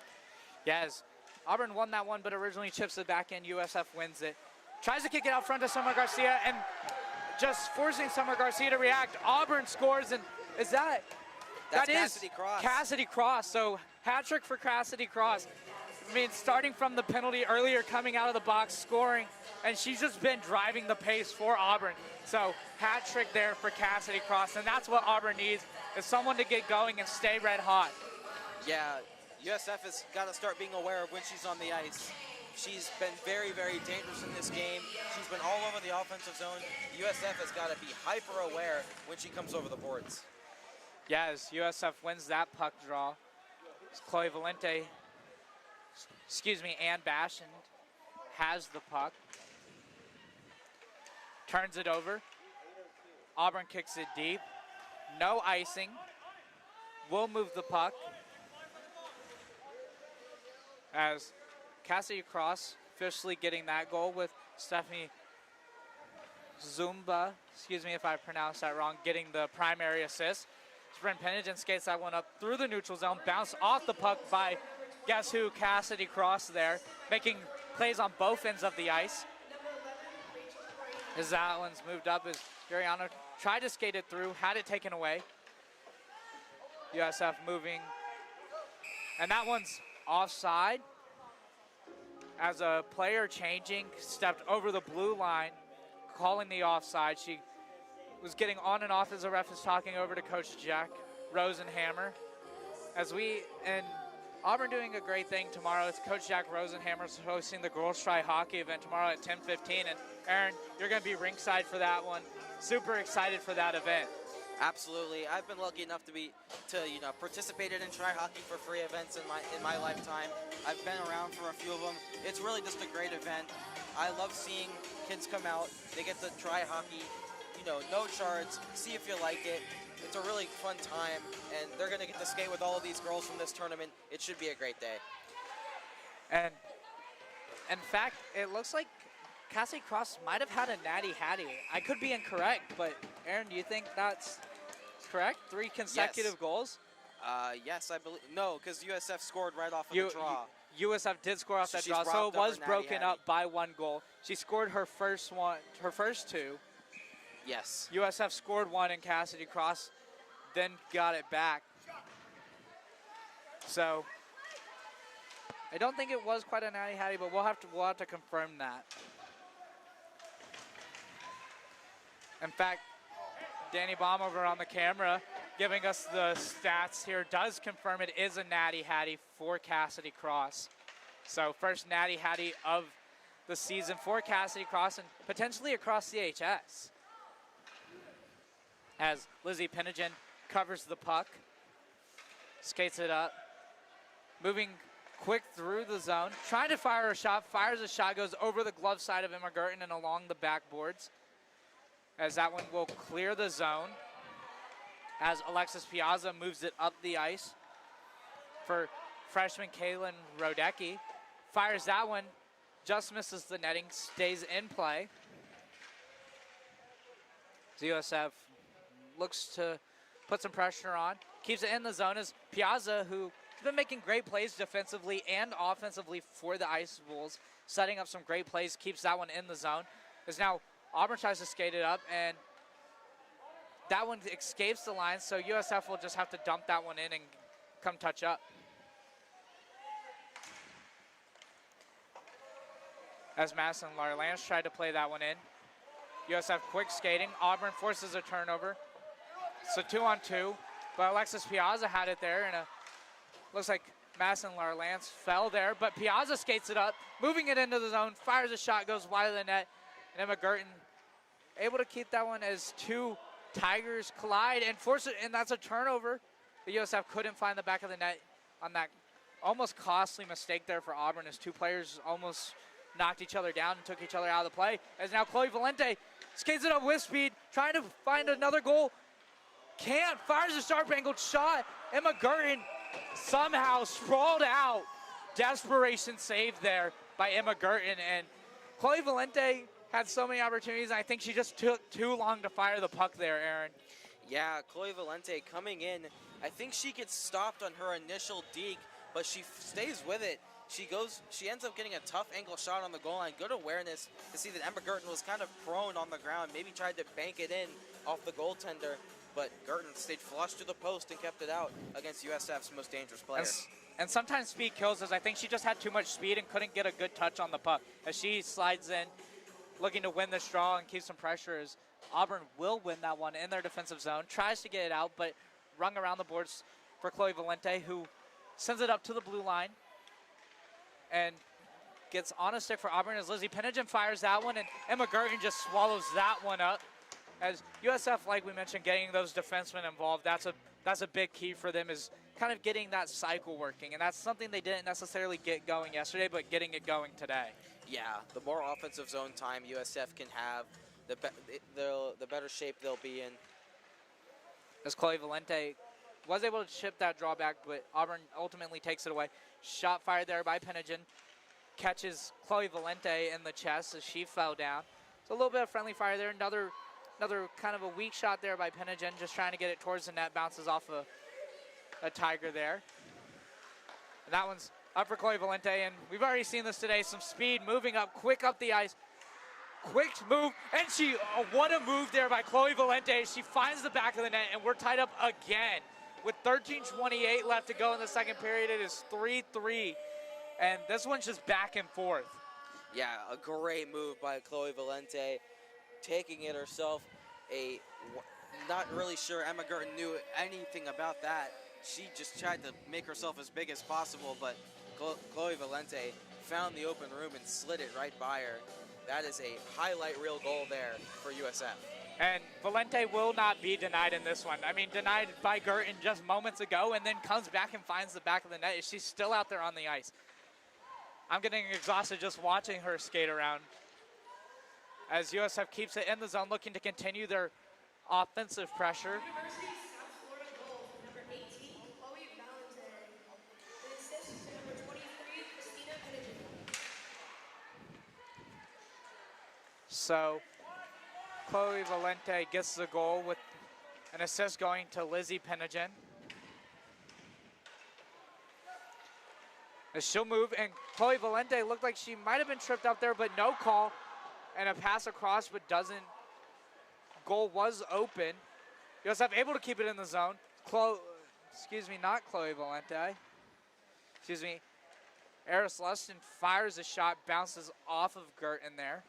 Yes, Auburn won that one, but originally chips it back in. USF wins it. Tries to kick it out front to Summer Garcia, and just forcing Summer Garcia to react. Auburn scores, and That's that is Cassidy Cross. Cassidy Cross. So hat trick for Cassidy Cross. I mean, starting from the penalty earlier, coming out of the box, scoring, and she's just been driving the pace for Auburn. So hat trick there for Cassidy Cross, and that's what Auburn needs, is someone to get going and stay red hot. Yeah, USF has got to start being aware of when she's on the ice. She's been very, very dangerous in this game. She's been all over the offensive zone. USF has got to be hyper aware when she comes over the boards. Yeah, as USF wins that puck draw, Chloe Valente, Ann Bashand has the puck. Turns it over. Auburn kicks it deep. No icing. Will move the puck. As Cassidy Cross officially getting that goal with Stephanie Zumba, excuse me if I pronounced that wrong, getting the primary assist. Sprint Penningen skates that one up through the neutral zone, bounce off the puck by, guess who, Cassidy Cross there, making plays on both ends of the ice. As that one's moved up, as Gariano tried to skate it through, had it taken away. USF moving, and that one's offside. As a player changing, stepped over the blue line, calling the offside. She was getting on and off as the ref is talking over to Coach Jack Rosenhammer. And Auburn doing a great thing tomorrow. It's Coach Jack Rosenhammer's hosting the Girls Try Hockey event tomorrow at 10:15. And Aaron, you're going to be ringside for that one. Super excited for that event. Absolutely. I've been lucky enough to participated in Try Hockey for free events in my lifetime. I've been around for a few of them. It's really just a great event. I love seeing kids come out. They get to try hockey, no charge, see if you like it. It's a really fun time, and they're going to get to skate with all of these girls from this tournament. It should be a great day. And in fact, it looks like Cassie Cross might have had a natty hattie. I could be incorrect, but Aaron, do you think that's correct? 3 consecutive goals? Yes, I believe. No, because USF scored right off of U- the draw. USF did score off So that she's draw, so robbed it of her was natty broken hattie. up by 1 goal. She scored her first two. Yes. USF scored 1 and Cassidy Cross then got it back. So I don't think it was quite a natty hattie, but we'll have to confirm that. In fact, Danny Baum over on the camera giving us the stats here does confirm it is a natty hattie for Cassidy Cross. So first natty hattie of the season for Cassidy Cross and potentially across CHS. As Lizzie Pinigen covers the puck, skates it up, moving quick through the zone, trying to fire a shot, fires a shot, goes over the glove side of Emma Gurton and along the backboards. As that one will clear the zone. As Alexis Piazza moves it up the ice for freshman Kaylin Rodecki. Fires that one, just misses the netting, stays in play. USF looks to put some pressure on, keeps it in the zone as Piazza, who's been making great plays defensively and offensively for the Ice Bulls, setting up some great plays, keeps that one in the zone. As now Auburn tries to skate it up, and that one escapes the line, so USF will just have to dump that one in and come touch up. As Madison Larlance tried to play that one in. USF quick skating. Auburn forces a turnover. So 2-on-2, but Alexis Piazza had it there, and looks like Madison Larlance fell there, but Piazza skates it up, moving it into the zone, fires a shot, goes wide of the net, and Emma Gurton able to keep that one as 2 Tigers collide and force it, and that's a turnover. The USF couldn't find the back of the net on that almost costly mistake there for Auburn, as 2 players almost knocked each other down and took each other out of the play. As now Chloe Valente skates it up with speed, trying to find another goal. Can't, fires a sharp angled shot. Emma Gurton somehow sprawled out. Desperation save there by Emma Gurton, and Chloe Valente had so many opportunities. I think she just took too long to fire the puck there, Aaron. Yeah, Chloe Valente coming in. I think she gets stopped on her initial deke, but she stays with it. She ends up getting a tough angle shot on the goal line. Good awareness to see that Emma Gurton was kind of prone on the ground, maybe tried to bank it in off the goaltender, but Gurton stayed flush to the post and kept it out against USF's most dangerous player. And sometimes speed kills us. I think she just had too much speed and couldn't get a good touch on the puck. As she slides in, looking to win this draw and keep some pressure, as Auburn will win that one in their defensive zone. Tries to get it out, but rung around the boards for Chloe Valente, who sends it up to the blue line and gets on a stick for Auburn as Lizzie Pinigen fires that one, and Emma Gurton just swallows that one up. As USF, like we mentioned, getting those defensemen involved, that's a big key for them, is kind of getting that cycle working, and that's something they didn't necessarily get going yesterday, but getting it going today. Yeah, the more offensive zone time USF can have, the better shape they'll be in. As Chloe Valente was able to chip that drawback, but Auburn ultimately takes it away. Shot fired there by Pinigen. Catches Chloe Valente in the chest as she fell down. So a little bit of friendly fire there. Another kind of a weak shot there by Pinigen, just trying to get it towards the net. Bounces off a Tiger there. And that one's up for Chloe Valente, and we've already seen this today. Some speed, moving up, quick up the ice. Quick move, and what a move there by Chloe Valente. She finds the back of the net, and we're tied up again. With 13:28 left to go in the second period, it is 3-3, and this one's just back and forth. Yeah, a great move by Chloe Valente, taking it herself. Not really sure Emma Gurton knew anything about that. She just tried to make herself as big as possible, but Chloe Valente found the open room and slid it right by her. That is a highlight reel goal there for USF. And Valente will not be denied in this one. I mean, denied by Gurton just moments ago, and then comes back and finds the back of the net. She's still out there on the ice. I'm getting exhausted just watching her skate around. As USF keeps it in the zone, looking to continue their offensive pressure. University of South Florida goal from number 18, Chloe Valente. An assist to number 23, Christina Pinigen. So Chloe Valente gets the goal with an assist going to Lizzie Pinigen. As she'll move, and Chloe Valente looked like she might have been tripped up there, but no call. And a pass across, but doesn't. Goal was open. USF able to keep it in the zone. Not Chloe Valente. Excuse me. Eris Luston fires a shot, bounces off of Gertin there.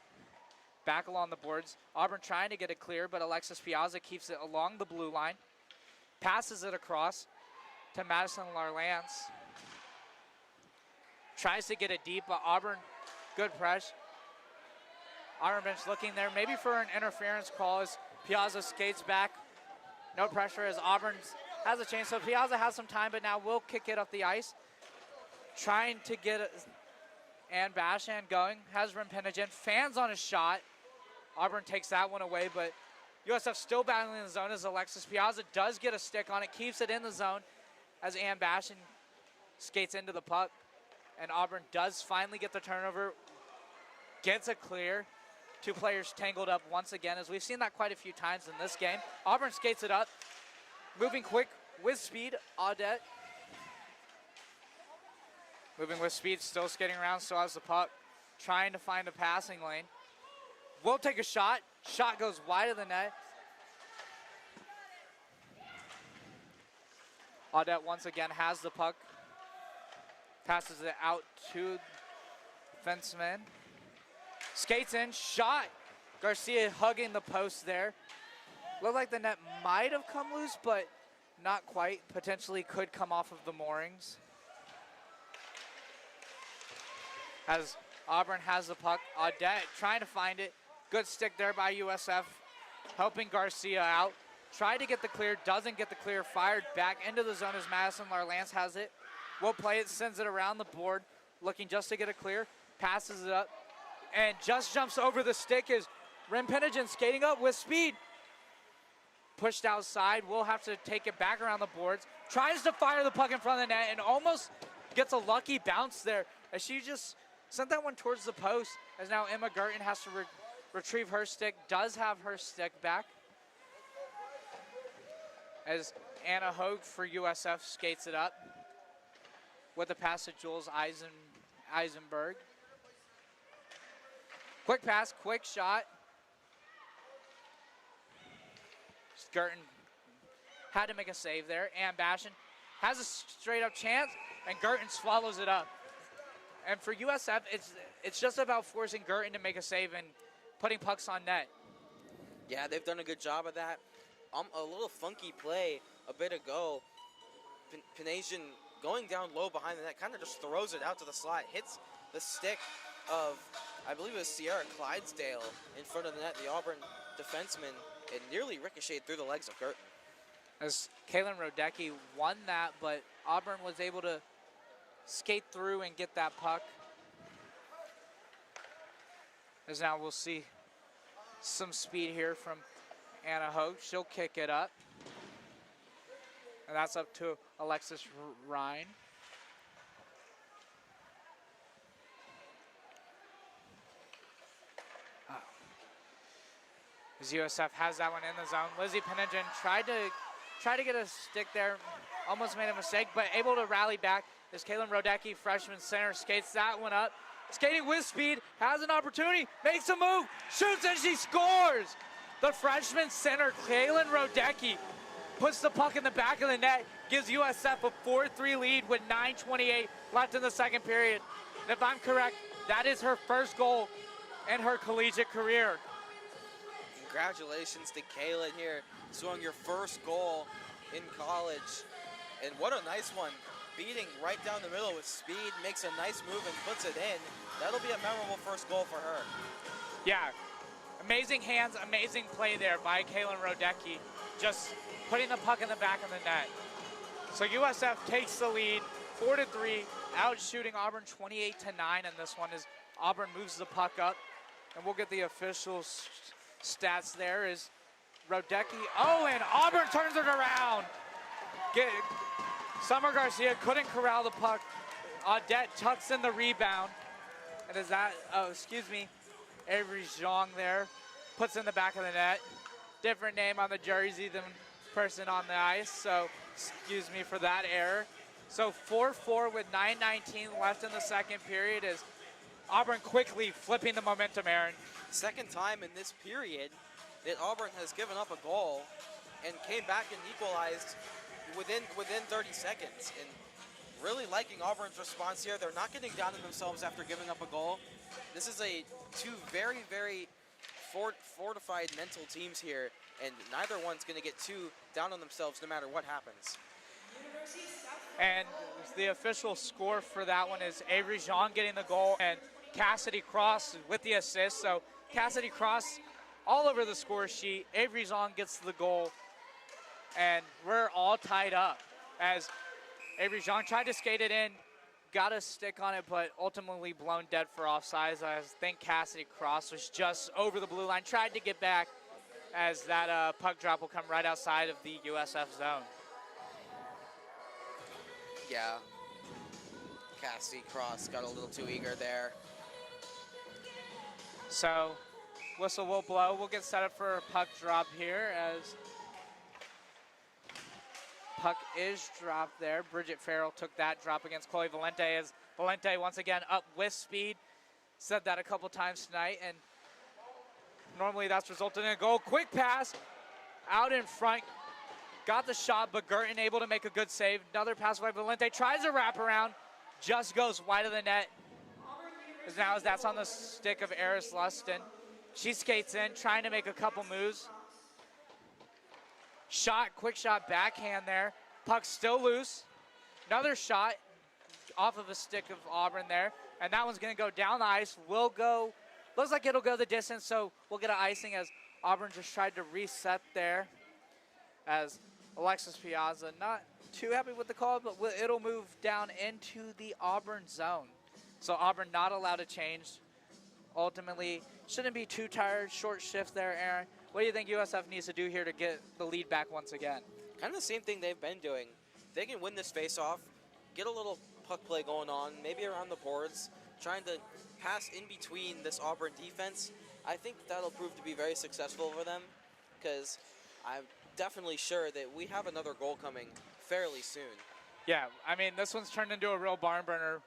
Back along the boards. Auburn trying to get it clear, but Alexis Piazza keeps it along the blue line. Passes it across to Madison Larlance. Tries to get it deep, but Auburn, good press. Auburn bench looking there, maybe for an interference call as Piazza skates back. No pressure as Auburn has a chance. So Piazza has some time, but now will kick it up the ice. Trying to get Ann Bashan going. Has Rempenigen. Fans on a shot. Auburn takes that one away, but USF still battling in the zone as Alexis Piazza does get a stick on it. Keeps it in the zone as Ann Bashan skates into the puck. And Auburn does finally get the turnover. Gets it clear. Two players tangled up once again, as we've seen that quite a few times in this game. Auburn skates it up. Moving quick with speed, Audette. Moving with speed, still skating around, still has the puck. Trying to find a passing lane. Will take a shot. Shot goes wide of the net. Audette once again has the puck. Passes it out to fenceman. Skates in, shot. Garcia hugging the post there. Looked like the net might have come loose, but not quite. Potentially could come off of the moorings. As Auburn has the puck, Audette trying to find it. Good stick there by USF, helping Garcia out. Tried to get the clear, doesn't get the clear. Fired back into the zone as Madison Larlance has it. Will play it, sends it around the board, looking just to get it clear. Passes it up, and just jumps over the stick as Rempenigen skating up with speed. Pushed outside, will have to take it back around the boards. Tries to fire the puck in front of the net and almost gets a lucky bounce there as she just sent that one towards the post, as now Emma Gertin has to retrieve her stick, does have her stick back. As Anna Hogue for USF skates it up with the pass to Jules Eisenberg. Quick pass, quick shot. Gertin had to make a save there. Ann Bashan has a straight up chance, and Gertin swallows it up. And for USF, it's just about forcing Gertin to make a save and putting pucks on net. Yeah, they've done a good job of that. A little funky play a bit ago. Pinasian going down low behind the net, kind of just throws it out to the slot, hits the stick of, I believe it was Sierra Clydesdale in front of the net, the Auburn defenseman. It nearly ricocheted through the legs of Gertin. As Kaylin Rodecki won that, but Auburn was able to skate through and get that puck. As now we'll see some speed here from Anna Hogue. She'll kick it up. And that's up to Alexis Ryan. As USF has that one in the zone. Lizzie Penigen tried to get a stick there, almost made a mistake, but able to rally back. As Kaylin Rodecki, freshman center, skates that one up. Skating with speed, has an opportunity, makes a move, shoots, and she scores! The freshman center, Kaylin Rodecki, puts the puck in the back of the net, gives USF a 4-3 lead with 9:28 left in the second period. And if I'm correct, that is her first goal in her collegiate career. Congratulations to Kaylin here, scoring your first goal in college. And what a nice one. Beating right down the middle with speed, makes a nice move and puts it in. That'll be a memorable first goal for her. Yeah, amazing hands, amazing play there by Kaylin Rodecki, just putting the puck in the back of the net. So USF takes the lead, 4-3, out shooting Auburn 28-9 in this one as Auburn moves the puck up. And we'll get the official stats there as Rodecki, and Auburn turns it around. Summer Garcia couldn't corral the puck. Audette tucks in the rebound. And is that, Avery Zhang there, puts in the back of the net. Different name on the jersey than person on the ice, so excuse me for that error. So 4-4 with 9:19 left in the second period is Auburn quickly flipping the momentum, Aaron. Second time in this period that Auburn has given up a goal and came back and equalized within 30 seconds. And really liking Auburn's response here. They're not getting down on themselves after giving up a goal. This is two very, very fortified mental teams here, and neither one's going to get too down on themselves no matter what happens. And the official score for that one is Avery Jean getting the goal and Cassidy Cross with the assist. So Cassidy Cross all over the score sheet. Avery Jean gets the goal, and we're all tied up as Avery Jean tried to skate it in, got a stick on it, but ultimately blown dead for offsides. I think Cassidy Cross was just over the blue line, tried to get back as that puck drop will come right outside of the USF zone. Yeah, Cassidy Cross got a little too eager there. So whistle will blow. We'll get set up for a puck drop here as puck is dropped there. Bridget Farrell took that drop against Chloe Valente as Valente once again up with speed. Said that a couple times tonight, and normally that's resulted in a goal. Quick pass out in front. Got the shot, but Gerton able to make a good save. Another pass by Valente. Tries a wraparound. Just goes wide of the net. As that's on the stick of Eris Lustin. She skates in, trying to make a couple moves. Shot, quick shot, backhand there. Puck still loose. Another shot off of a stick of Auburn there. And that one's going to go down the ice. Will go, looks like it'll go the distance, so we'll get an icing as Auburn just tried to reset there. As Alexis Piazza not too happy with the call, but it'll move down into the Auburn zone. So Auburn not allowed to change. Ultimately, shouldn't be too tired. Short shift there, Aaron. What do you think USF needs to do here to get the lead back once again? Kind of the same thing they've been doing. They can win this face-off, get a little puck play going on, maybe around the boards, trying to pass in between this Auburn defense. I think that'll prove to be very successful for them because I'm definitely sure that we have another goal coming fairly soon. Yeah, I mean, this one's turned into a real barn burner.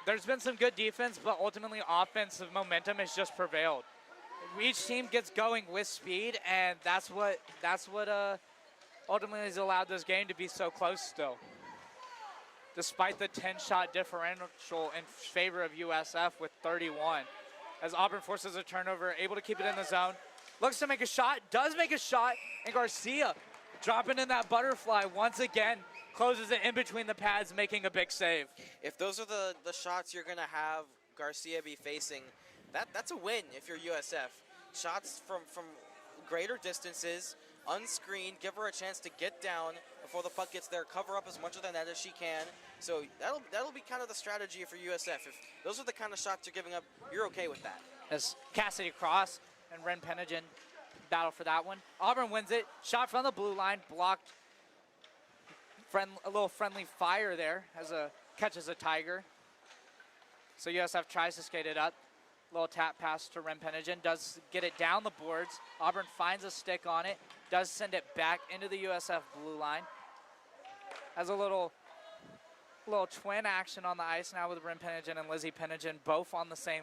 There's been some good defense, but ultimately offensive momentum has just prevailed. Each team gets going with speed, and that's what ultimately has allowed this game to be so close still. Despite the 10-shot differential in favor of USF with 31. As Auburn forces a turnover, able to keep it in the zone. Looks to make a shot, does make a shot, and Garcia dropping in that butterfly once again. Closes it in between the pads, making a big save. If those are the shots you're going to have Garcia be facing, that's a win if you're USF. Shots from greater distances, unscreened, give her a chance to get down before the puck gets there, cover up as much of the net as she can. So that'll be kind of the strategy for USF. If those are the kind of shots you're giving up, you're okay with that. As Cassidy Cross and Ren Penigen battle for that one. Auburn wins it. Shot from the blue line, blocked. A little friendly fire there as catches a Tiger. So USF tries to skate it up. Little tap pass to Ren Penigen. Does get it down the boards. Auburn finds a stick on it. Does send it back into the USF blue line. Has a little twin action on the ice now with Ren Penigen and Lizzie Penigen both on the same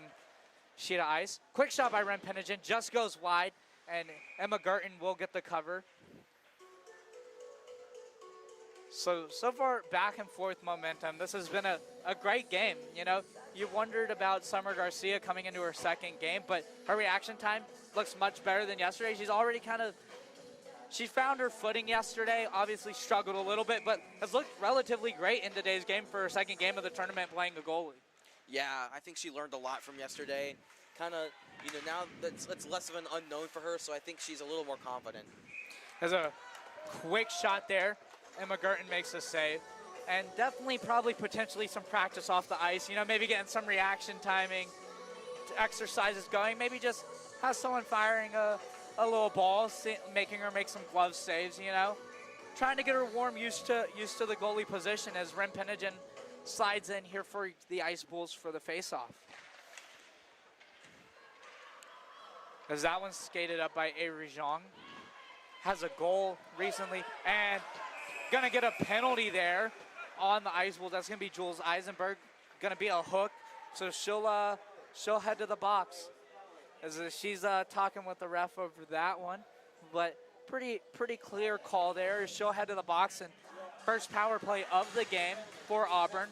sheet of ice. Quick shot by Ren Penigen. Just goes wide. And Emma Gerton will get the cover. So far, back and forth momentum. This has been a great game. You know, you wondered about Summer Garcia coming into her second game, but her reaction time looks much better than yesterday. She's already she found her footing yesterday, obviously struggled a little bit, but has looked relatively great in today's game for her second game of the tournament playing a goalie. Yeah, I think she learned a lot from yesterday. Kind of, now it's less of an unknown for her, so I think she's a little more confident. There's a quick shot there. Emma Gerton makes a save. And definitely probably potentially some practice off the ice. Maybe getting some reaction timing, exercises going. Maybe just have someone firing a little ball, making her make some glove saves, Trying to get her warm, used to the goalie position as Ren Penigen slides in here for the Ice Bulls for the faceoff. As that one's skated up by Avery Zhang. Has a goal recently and gonna get a penalty there on the ice. Well, that's going to be Jules Eisenberg. Going to be a hook. So she'll head to the box. As she's talking with the ref over that one. But pretty clear call there. She'll head to the box, and first power play of the game for Auburn.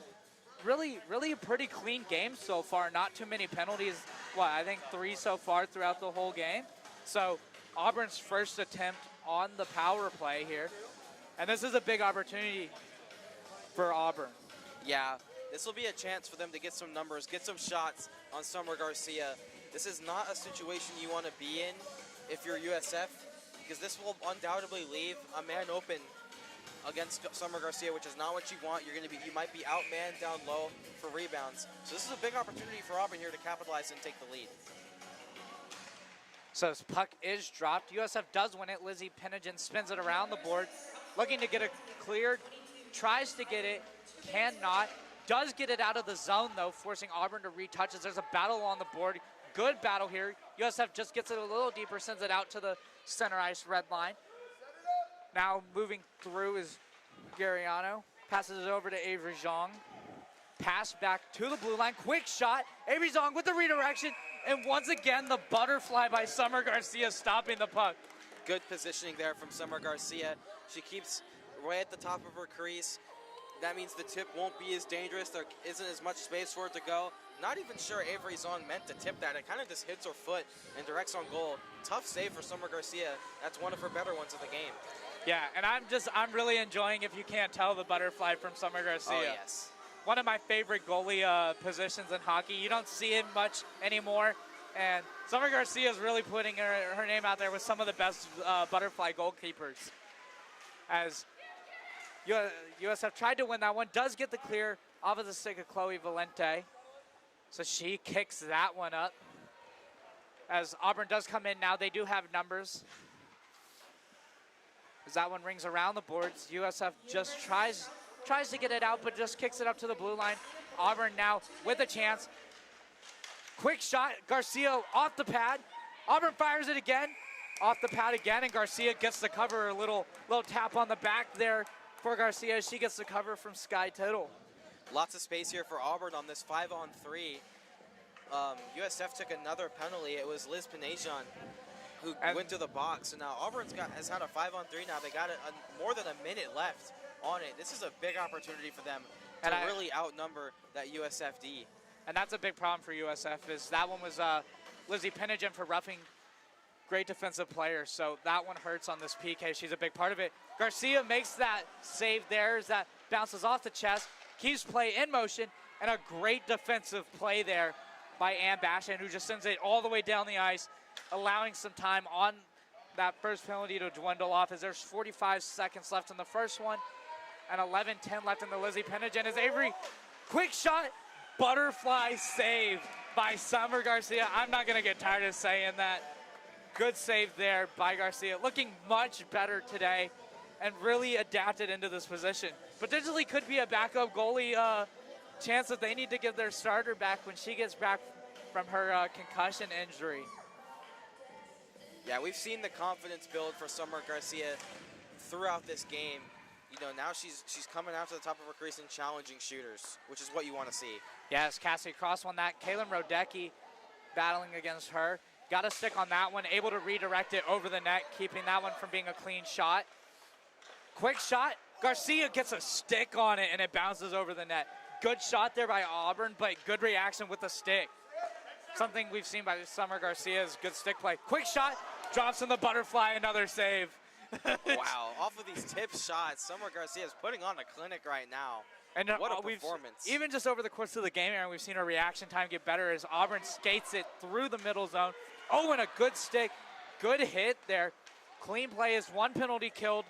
Really a pretty clean game so far. Not too many penalties. I think 3 so far throughout the whole game. So Auburn's first attempt on the power play here. And this is a big opportunity for Auburn. Yeah, this will be a chance for them to get some numbers, get some shots on Summer Garcia. This is not a situation you want to be in if you're USF, because this will undoubtedly leave a man open against Summer Garcia, which is not what you want. You might be outmanned down low for rebounds. So this is a big opportunity for Auburn here to capitalize and take the lead. So this puck is dropped. USF does win it. Lizzie Penigen spins it around the board, looking to get it cleared, tries to get it, cannot, does get it out of the zone though, forcing Auburn to retouch as there's a battle on the board. Good battle here. USF just gets it a little deeper, sends it out to the center ice red line. Now moving through is Gariano, passes it over to Avery Zhang. Pass back to the blue line, quick shot. Avery Zhang with the redirection, and once again the butterfly by Summer Garcia stopping the puck. Good positioning there from Summer Garcia. She keeps right at the top of her crease. That means the tip won't be as dangerous. There isn't as much space for it to go. Not even sure Avery Zong meant to tip that. It kind of just hits her foot and directs on goal. Tough save for Summer Garcia. That's one of her better ones of the game. Yeah, and I'm really enjoying, if you can't tell, the butterfly from Summer Garcia. Oh, yes. One of my favorite goalie positions in hockey. You don't see it much anymore. And Summer Garcia is really putting her name out there with some of the best butterfly goalkeepers. As USF tried to win that one, does get the clear off of the stick of Chloe Valente. So she kicks that one up. As Auburn does come in now, they do have numbers. As that one rings around the boards, USF just tries to get it out, but just kicks it up to the blue line. Auburn now with a chance. Quick shot, Garcia off the pad. Auburn fires it again, off the pad again, and Garcia gets the cover. A little tap on the back there for Garcia. She gets the cover from Sky Tittle. Lots of space here for Auburn on this 5-on-3. USF took another penalty. It was Liz Panajon who went to the box. So now Auburn has had a 5-on-3 now. They got more than a minute left on it. This is a big opportunity for them to really outnumber that USF D. And that's a big problem for USF, is that one was Lizzie Penigen for roughing. Great defensive player, so that one hurts on this PK. She's a big part of it. Garcia makes that save there as that bounces off the chest, keeps play in motion, and a great defensive play there by Ann Bashan, who just sends it all the way down the ice, allowing some time on that first penalty to dwindle off, as there's 45 seconds left in the first one and 11:10 left in the Lizzie Penigen. As Avery, quick shot, butterfly save by Summer Garcia. I'm not going to get tired of saying that. Good save there by Garcia. Looking much better today and really adapted into this position. Potentially could be a backup goalie chance that they need to give their starter back when she gets back from her concussion injury. Yeah, we've seen the confidence build for Summer Garcia throughout this game. You know, now she's coming out to the top of her crease and challenging shooters, which is what you want to see. Yes, Cassie Cross won that. Kaylin Rodecki battling against her. Got a stick on that one, able to redirect it over the net, keeping that one from being a clean shot. Quick shot, Garcia gets a stick on it and it bounces over the net. Good shot there by Auburn, but good reaction with the stick. Something we've seen by Summer Garcia's good stick play. Quick shot, drops in the butterfly, another save. Wow, off of these tip shots, Summer Garcia is putting on a clinic right now. And what a performance. Even just over the course of the game, Aaron, we've seen her reaction time get better as Auburn skates it through the middle zone. Oh, and a good stick. Good hit there. Clean play is one penalty killed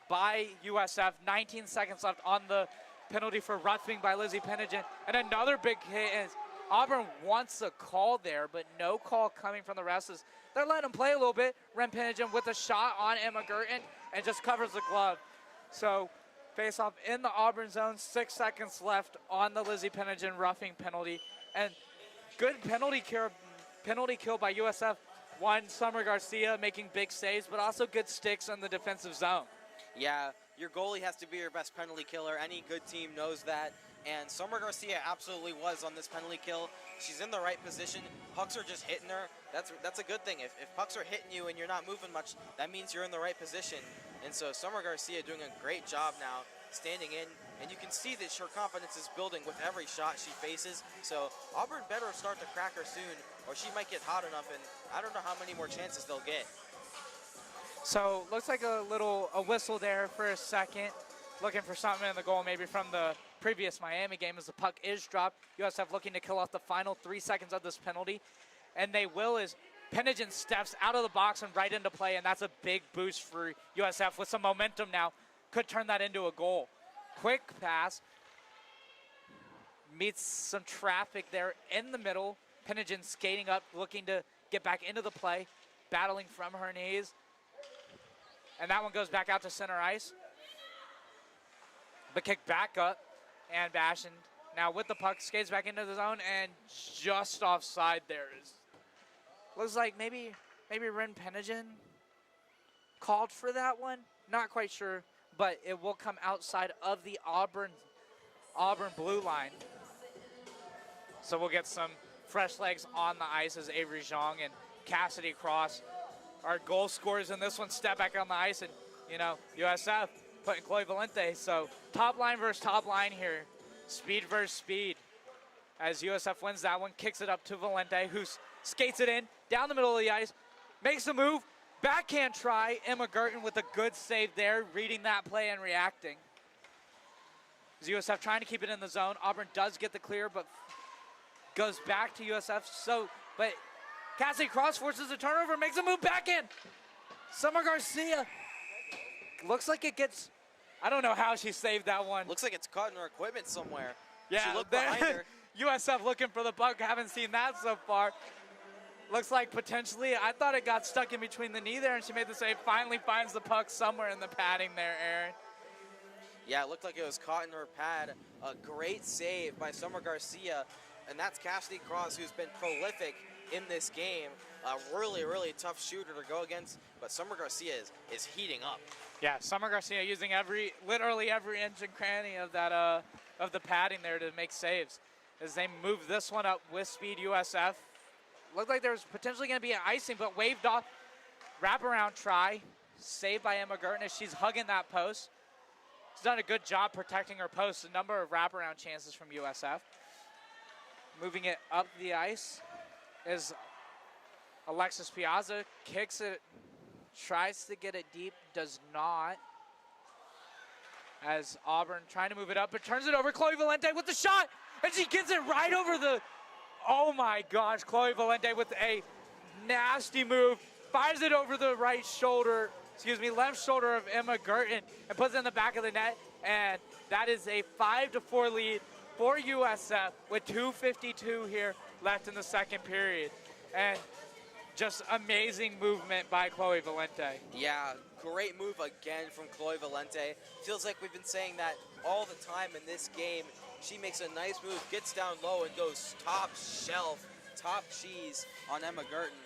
by USF. 19 seconds left on the penalty for roughing by Lizzie Penigen. And another big hit is Auburn wants a call there, but no call coming from the refs. They're letting them play a little bit. Ren Penigen with a shot on Emma Gurton and just covers the glove. So face off in the Auburn zone. 6 seconds left on the Lizzie Penigen roughing penalty. And good penalty kill by USF. One, Summer Garcia making big saves, but also good sticks in the defensive zone. Yeah, your goalie has to be your best penalty killer. Any good team knows that. And Summer Garcia absolutely was on this penalty kill. She's in the right position. Pucks are just hitting her. That's a good thing. If pucks are hitting you and you're not moving much, that means you're in the right position. And so Summer Garcia doing a great job now, standing in. And you can see that her confidence is building with every shot she faces. So Auburn better start to crack her soon, or she might get hot enough, and I don't know how many more chances they'll get. So looks like a whistle there for a second. Looking for something in the goal, maybe from the previous Miami game, as the puck is dropped. USF looking to kill off the final 3 seconds of this penalty. And they will, as Pennigan steps out of the box and right into play, and that's a big boost for USF with some momentum now. Could turn that into a goal. Quick pass. Meets some traffic there in the middle. Pennigan skating up, looking to get back into the play. Battling from her knees. And that one goes back out to center ice. The kick back up, and Bashan now with the puck skates back into the zone, and just offside there is. Looks like maybe Ren Pennigan called for that one. Not quite sure, but it will come outside of the Auburn blue line. So we'll get some fresh legs on the ice as Avery Zhang and Cassidy Cross, our goal scorers in this one, step back on the ice, and USF putting Chloe Valente. So top line versus top line here. Speed versus speed. As USF wins that one, kicks it up to Valente, who skates it in, down the middle of the ice, makes a move, backhand try. Emma Gerton with a good save there, reading that play and reacting. As USF trying to keep it in the zone. Auburn does get the clear, but goes back to USF. But Cassidy Cross forces a turnover, makes a move backhand. Summer Garcia. Looks like it gets, I don't know how she saved that one. Looks like it's caught in her equipment somewhere. Yeah, she looked behind her. USF looking for the puck. Haven't seen that so far. Looks like potentially, I thought it got stuck in between the knee there, and she made the save. Finally finds the puck somewhere in the padding there, Aaron. Yeah, it looked like it was caught in her pad. A great save by Summer Garcia, and that's Cassidy Cross, who's been prolific in this game. A really, really tough shooter to go against, but Summer Garcia is heating up. Yeah, Summer Garcia using literally every inch and cranny of that of the padding there to make saves. As they move this one up with speed, USF. Looked like there was potentially going to be an icing, but waved off. Wraparound try, saved by Emma Gerton as she's hugging that post. She's done a good job protecting her post. A number of wraparound chances from USF. Moving it up the ice is Alexis Piazza, kicks it, tries to get it deep, does not. As Auburn trying to move it up, but turns it over. Chloe Valente with the shot, and she gets it right over the, oh my gosh, Chloe Valente with a nasty move, fires it over the left shoulder of Emma Gerton, and puts it in the back of the net, and that is a 5-4 lead for USF with 2:52 here left in the second period. And just amazing movement by Chloe Valente. Yeah, great move again from Chloe Valente. Feels like we've been saying that all the time in this game. She makes a nice move, gets down low, and goes top shelf, top cheese on Emma Gerton.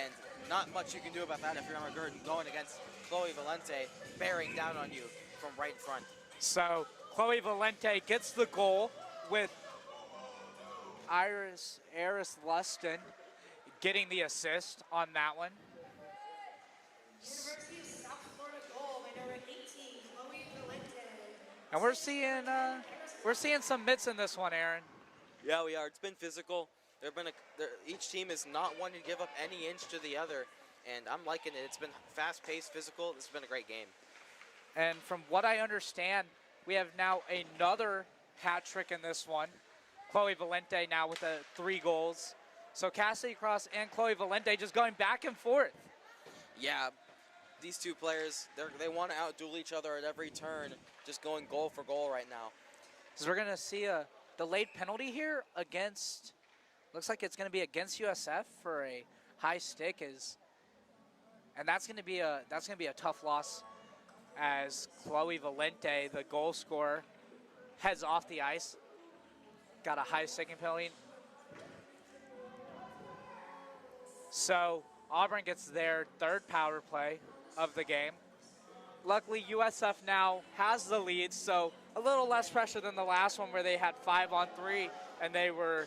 And not much you can do about that if you're Emma Gerton going against Chloe Valente, bearing down on you from right in front. So Chloe Valente gets the goal with Eris Luston getting the assist on that one. University of South Florida goal by number 18, Chloe Valente. And we're seeing some mitts in this one, Aaron. Yeah, we are. It's been physical. Each team is not wanting to give up any inch to the other, and I'm liking it. It's been fast-paced, physical. This has been a great game. And from what I understand, we have now another hat trick in this one. Chloe Valente now with the 3 goals. So Cassidy Cross and Chloe Valente just going back and forth. Yeah, these two players, they want to outduel each other at every turn, just going goal for goal right now. So we're going to see a delayed penalty here against, looks like it's going to be against USF for a high stick, and that's going to be a tough loss as Chloe Valente, the goal scorer, heads off the ice. Got a high sticking penalty. So Auburn gets their 3rd power play of the game. Luckily, USF now has the lead, so a little less pressure than the last one where they had 5-on-3 and they were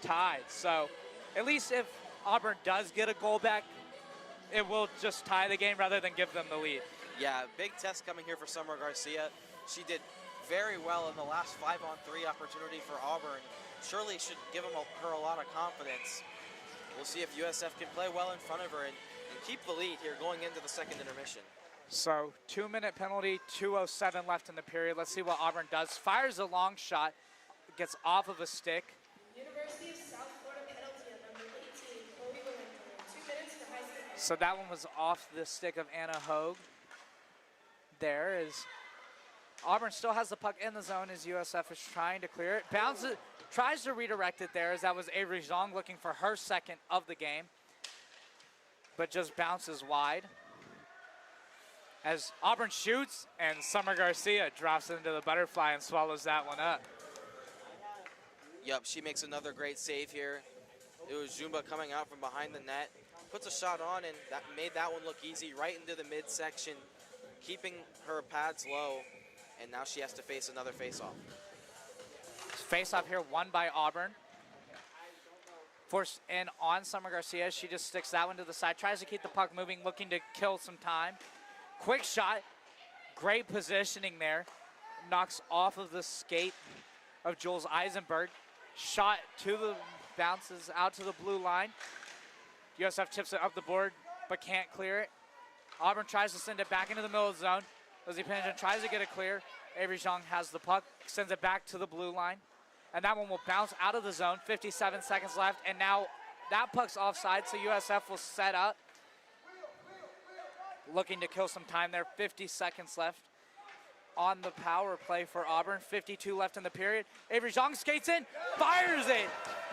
tied. So at least if Auburn does get a goal back, it will just tie the game rather than give them the lead. Yeah, big test coming here for Summer Garcia. She did very well in the last 5-on-3 opportunity for Auburn. Surely should give her a lot of confidence. We'll see if USF can play well in front of her and keep the lead here going into the second intermission. So 2-minute penalty, 2:07 left in the period. Let's see what Auburn does. Fires a long shot, gets off of a stick. University of South Florida penalty on number 18, Chloe Valente. 2 minutes for high school. So that one was off the stick of Anna Hogue. There is Auburn still has the puck in the zone as USF is trying to clear it. Bounces, tries to redirect it there as that was Avery Zhang looking for her second of the game, but just bounces wide. As Auburn shoots and Summer Garcia drops it into the butterfly and swallows that one up. Yep, she makes another great save here. It was Jumba coming out from behind the net, puts a shot on, and that made that one look easy right into the midsection, keeping her pads low, and now she has to face another face-off. Face-off here won by Auburn. Forced in on Summer Garcia. She just sticks that one to the side, tries to keep the puck moving, looking to kill some time. Quick shot, great positioning there. Knocks off of the skate of Jules Eisenberg. Shot to the, bounces out to the blue line. USF chips it up the board, but can't clear it. Auburn tries to send it back into the middle of the zone. Lizzie Pennington tries to get it clear. Avery Zhang has the puck, sends it back to the blue line. And that one will bounce out of the zone, 57 seconds left. And now that puck's offside, so USF will set up. Looking to kill some time there, 50 seconds left on the power play for Auburn. 52 left in the period. Avery Zhang skates in, fires it.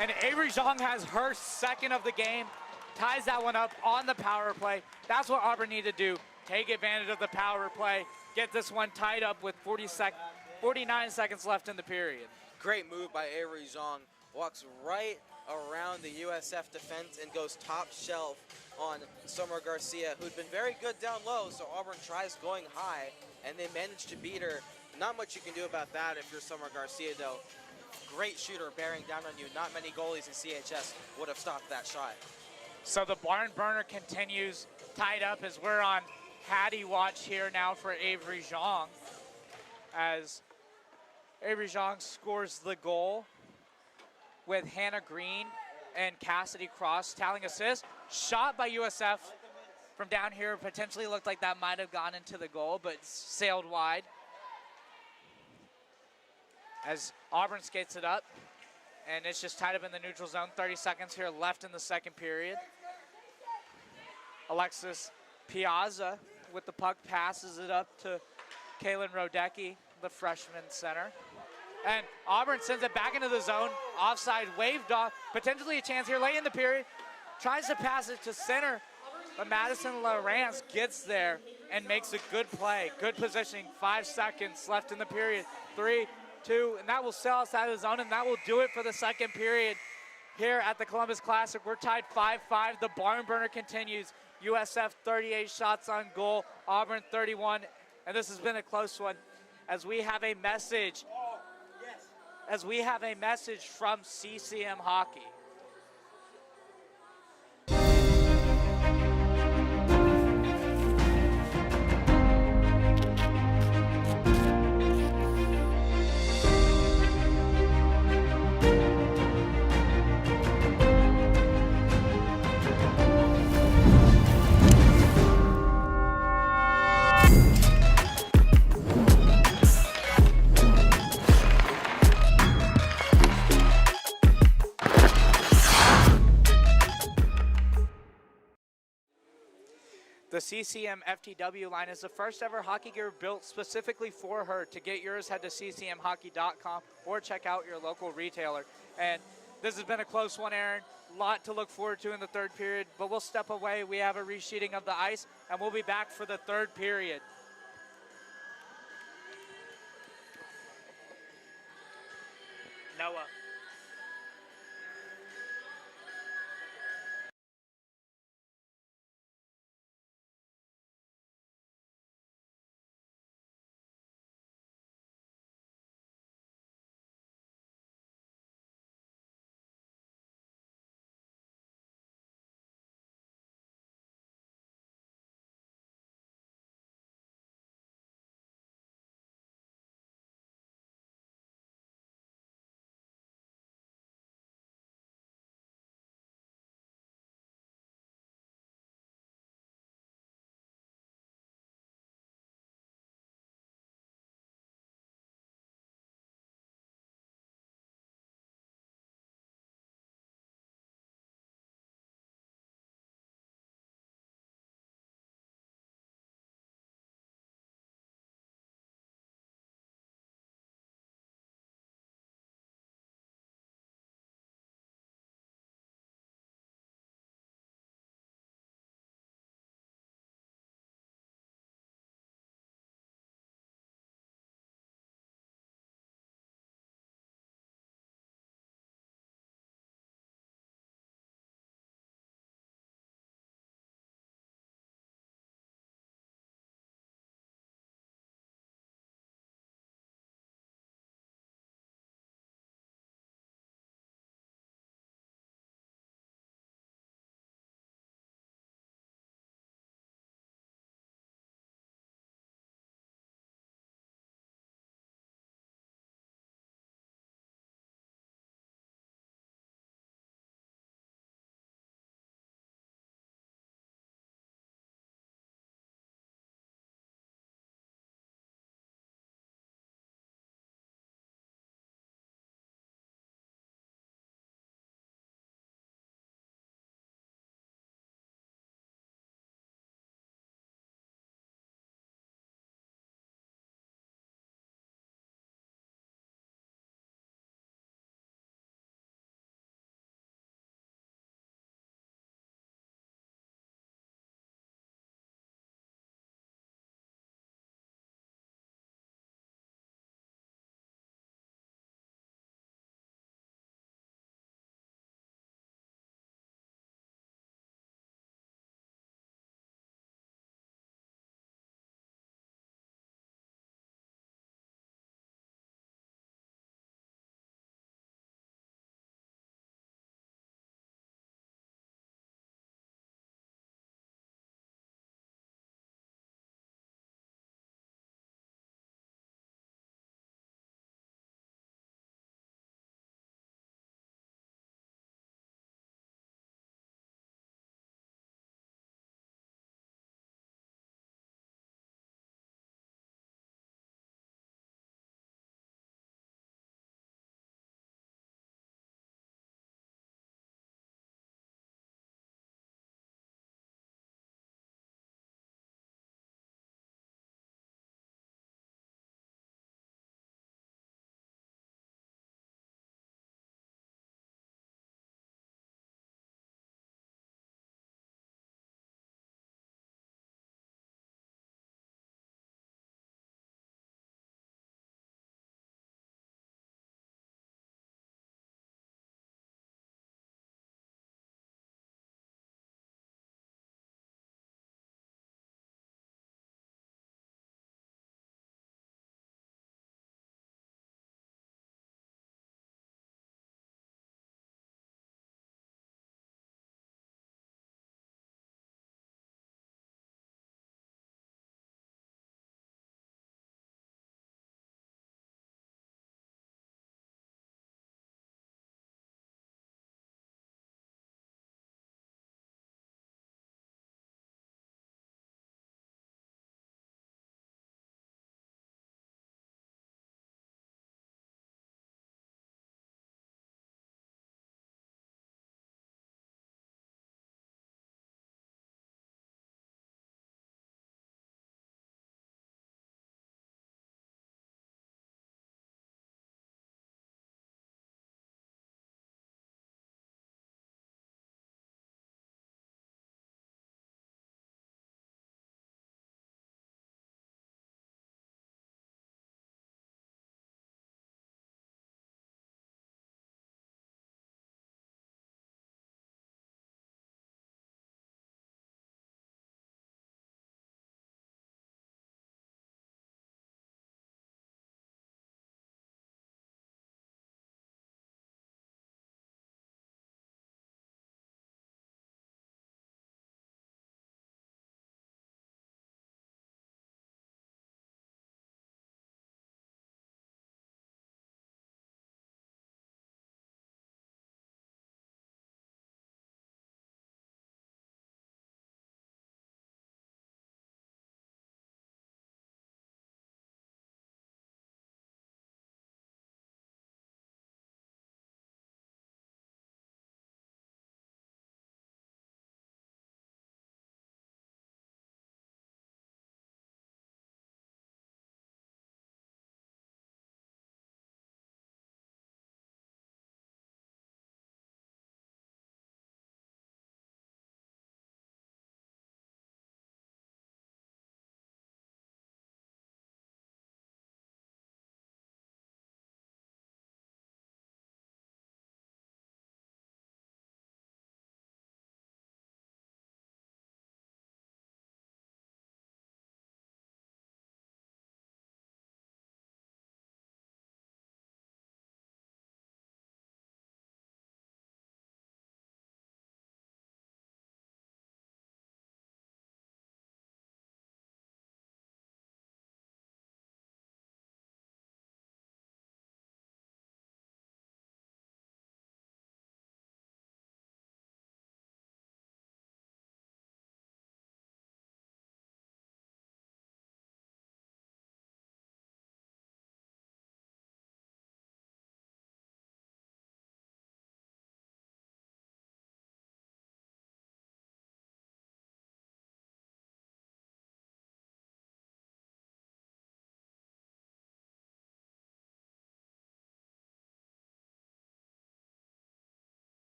And Avery Zhang has her second of the game, ties that one up on the power play. That's what Auburn need to do. Take advantage of the power play, get this one tied up with 49 seconds left in the period. Great move by Avery Zhang. Walks right around the USF defense and goes top shelf on Summer Garcia, who'd been very good down low, so Auburn tries going high, and they managed to beat her. Not much you can do about that if you're Summer Garcia, though. Great shooter bearing down on you. Not many goalies in CHS would have stopped that shot. So the barn burner continues tied up as we're on Hattie watch here now for Avery Zhang, as Avery Zhang scores the goal with Hannah Green and Cassidy Cross tallying assists. Shot by USF from down here, potentially looked like that might have gone into the goal, but sailed wide. As Auburn skates it up, and it's just tied up in the neutral zone. 30 seconds here left in the second period. Alexis Piazza with the puck passes it up to Kaylin Rodecki, the freshman center. And Auburn sends it back into the zone. Offside, waved off. Potentially a chance here late in the period. Tries to pass it to center, but Madison Lawrence gets there and makes a good play. Good positioning. 5 seconds left in the period. 3, 2, and that will sell us out of the zone, and that will do it for the second period here at the Columbus Classic. We're tied 5-5. The barn burner continues. USF 38 shots on goal, Auburn 31, and this has been a close one. As we have a message from CCM Hockey. The CCM FTW line is the first ever hockey gear built specifically for her. To get yours, head to ccmhockey.com or check out your local retailer. And this has been a close one, Aaron. A lot to look forward to in the third period, but we'll step away. We have a resheeting of the ice, and we'll be back for the third period. Noah.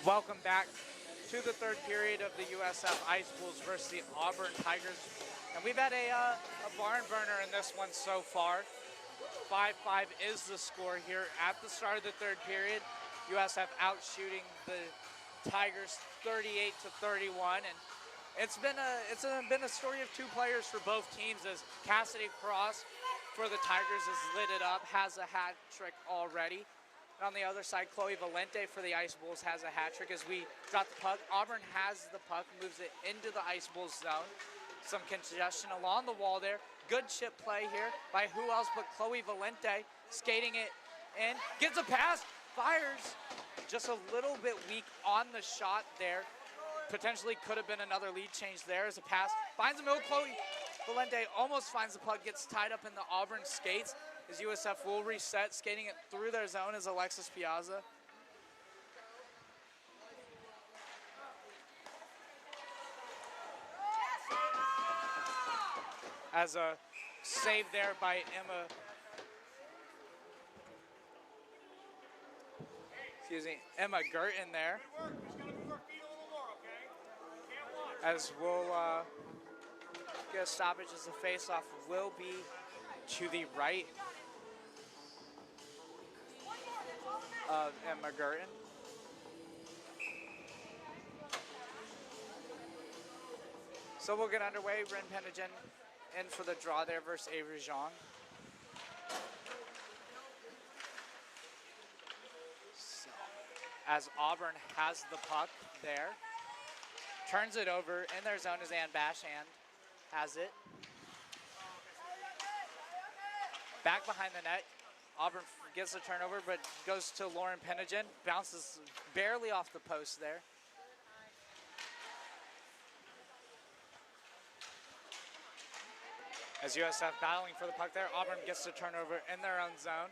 Welcome back to the third period of the USF Ice Bulls versus the Auburn Tigers. And we've had a barn burner in this one so far. 5-5 is the score here at the start of the third period. USF out shooting the Tigers 38-31, and it's been a story of two players for both teams, as Cassidy Cross for the Tigers has lit it up, has a hat trick already. And on the other side, Chloe Valente for the Ice Bulls has a hat trick as we drop the puck. Auburn has the puck, moves it into the Ice Bulls zone. Some congestion along the wall there. Good chip play here by who else but Chloe Valente, skating it in, gets a pass, fires. Just a little bit weak on the shot there. Potentially could have been another lead change there as a pass. Finds the middle, Chloe Valente almost finds the puck, gets tied up in the Auburn skates as USF will reset, skating it through their zone as Alexis Piazza. As a save there by Emma Gerton there. As we'll get a stoppage as the face-off will be to the right of Emma Gerton. So we'll get underway. Ren Penningen in for the draw there versus Avery Zhang. So, as Auburn has the puck there, turns it over in their zone as Ann Bashand has it. Back behind the net, Auburn gets the turnover, but goes to Lauren Penningen, bounces barely off the post there. As USF battling for the puck there, Auburn gets the turnover in their own zone.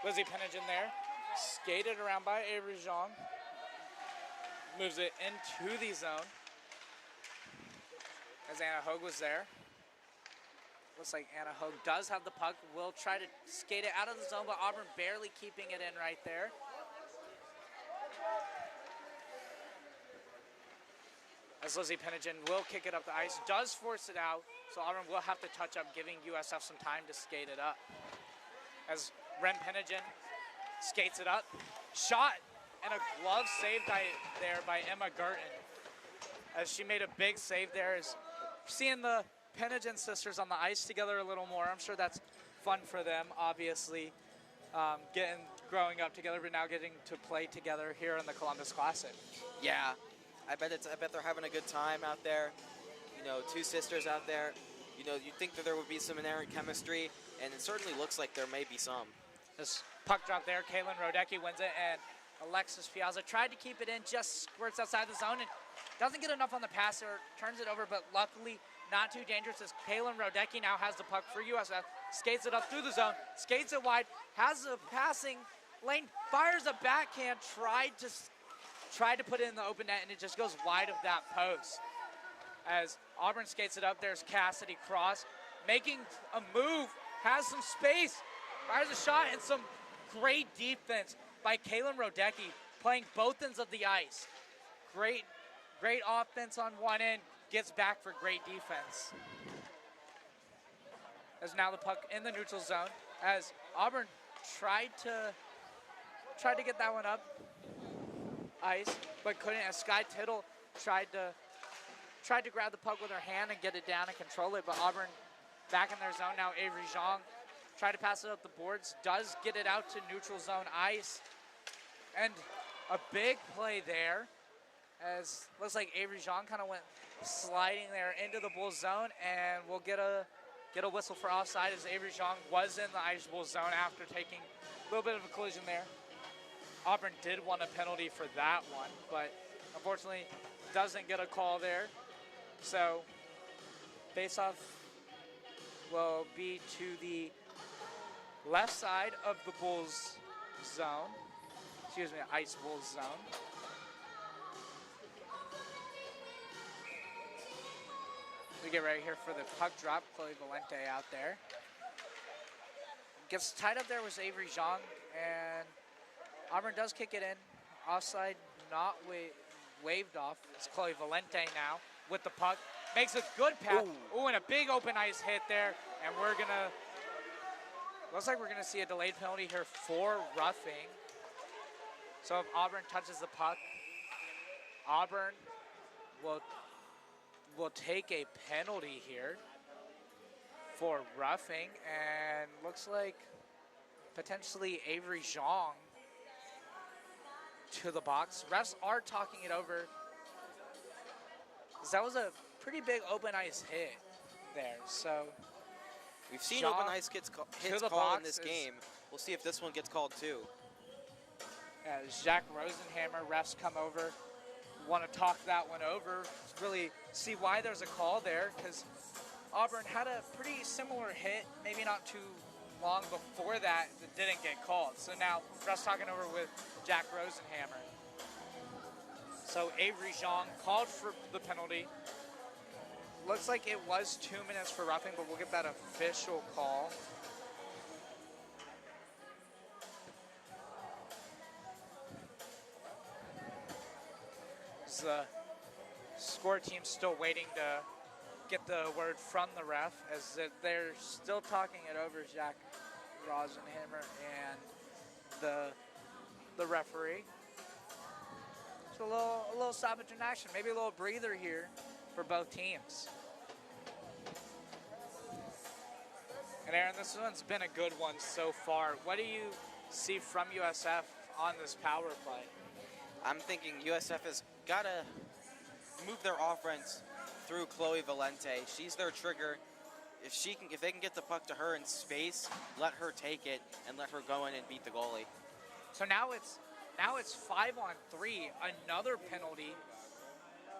Lizzie Penningen there, skated around by Avery Zhang, moves it into the zone. As Anna Hogue was there. Looks like Anna Hogue does have the puck, will try to skate it out of the zone, but Auburn barely keeping it in right there. As Lizzie Penningen will kick it up the ice, does force it out, so Auburn will have to touch up, giving USF some time to skate it up. As Ren Penningen skates it up, shot, and a glove save there by Emma Gerton. As she made a big save there, as seeing the Penningen sisters on the ice together a little more. I'm sure that's fun for them, obviously, growing up together, but now getting to play together here in the Columbus Classic. Yeah, I bet they're having a good time out there. You know, two sisters out there. You know, you'd think that there would be some inherent chemistry, and it certainly looks like there may be some. This puck drop there, Kaylin Rodecki wins it, and Alexis Piazza tried to keep it in, just squirts outside the zone, and doesn't get enough on the pass, or turns it over, but luckily not too dangerous as Kaylin Rodecki now has the puck for USF, skates it up through the zone, skates it wide, has a passing lane, fires a backhand, tried to put it in the open net, and it just goes wide of that post. As Auburn skates it up, there's Cassidy Cross, making a move, has some space, fires a shot, and some great defense by Kaylin Rodecki, playing both ends of the ice. Great offense on one end, gets back for great defense. As now the puck in the neutral zone, as Auburn tried to get that one up ice, but couldn't, as Sky Tittle tried to grab the puck with her hand and get it down and control it, but Auburn back in their zone now. Avery Zhang tried to pass it up the boards, does get it out to neutral zone ice, and a big play there, as looks like Avery Zhang kind of went sliding there into the Bulls zone, and we'll get a whistle for offside, as Avery Zhang was in the Ice Bulls zone after taking a little bit of a collision there. Auburn did want a penalty for that one, but unfortunately doesn't get a call there. So face-off will be to the left side of the Bulls zone. Ice Bulls zone. We get right here for the puck drop. Chloe Valente out there. Gets tied up there with Avery Zhang, and Auburn does kick it in. Offside not waved off. It's Chloe Valente now with the puck. Makes a good pass. Ooh, and a big open ice hit there. And looks like we're gonna see a delayed penalty here for roughing. So if Auburn touches the puck, Auburn will take a penalty here for roughing, and looks like potentially Avery Zhang to the box. Refs are talking it over. That was a pretty big open ice hit there. So we've seen Zhang open ice hits called in this game. We'll see if this one gets called too. Jack Rosenhammer, refs come over, want to talk that one over, really see why there's a call there, because Auburn had a pretty similar hit, maybe not too long before that didn't get called. So now refs talking over with Jack Rosenhammer. So Avery Zhang called for the penalty. Looks like it was 2 minutes for roughing, but we'll get that official call. The score team's still waiting to get the word from the ref, as they're still talking it over, Jack Rosenhammer and the referee. So a little stoppage in action, maybe a little breather here for both teams. And Aaron, this one's been a good one so far. What do you see from USF on this power play? I'm thinking USF has got to move their offense through Chloe Valente. She's their trigger. If they can get the puck to her in space, let her take it and let her go in and beat the goalie. So now it's 5-on-3, another penalty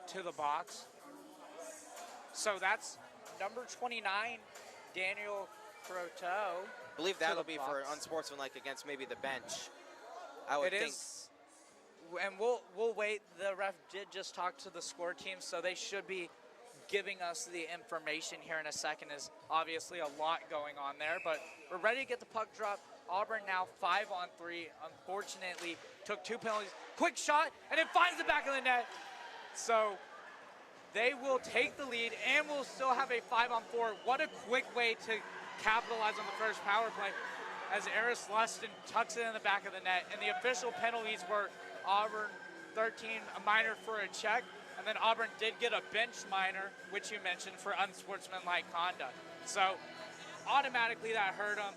to the box. So that's number 29, Daniel Croteau. I believe that'll be for unsportsmanlike against maybe the bench. I would think. It is. And we'll wait. The ref did just talk to the score team, so they should be giving us the information here in a second. Is obviously a lot going on there, but we're ready to get the puck dropped. Auburn now 5-on-3. Unfortunately, took 2 penalties. Quick shot, and it finds the back of the net. So they will take the lead, and we'll still have a 5-on-4. What a quick way to capitalize on the first power play, as Eris Lustin tucks it in the back of the net. And the official penalties were Auburn 13, a minor for a check, and then Auburn did get a bench minor, which you mentioned, for unsportsmanlike conduct. So automatically that hurt them.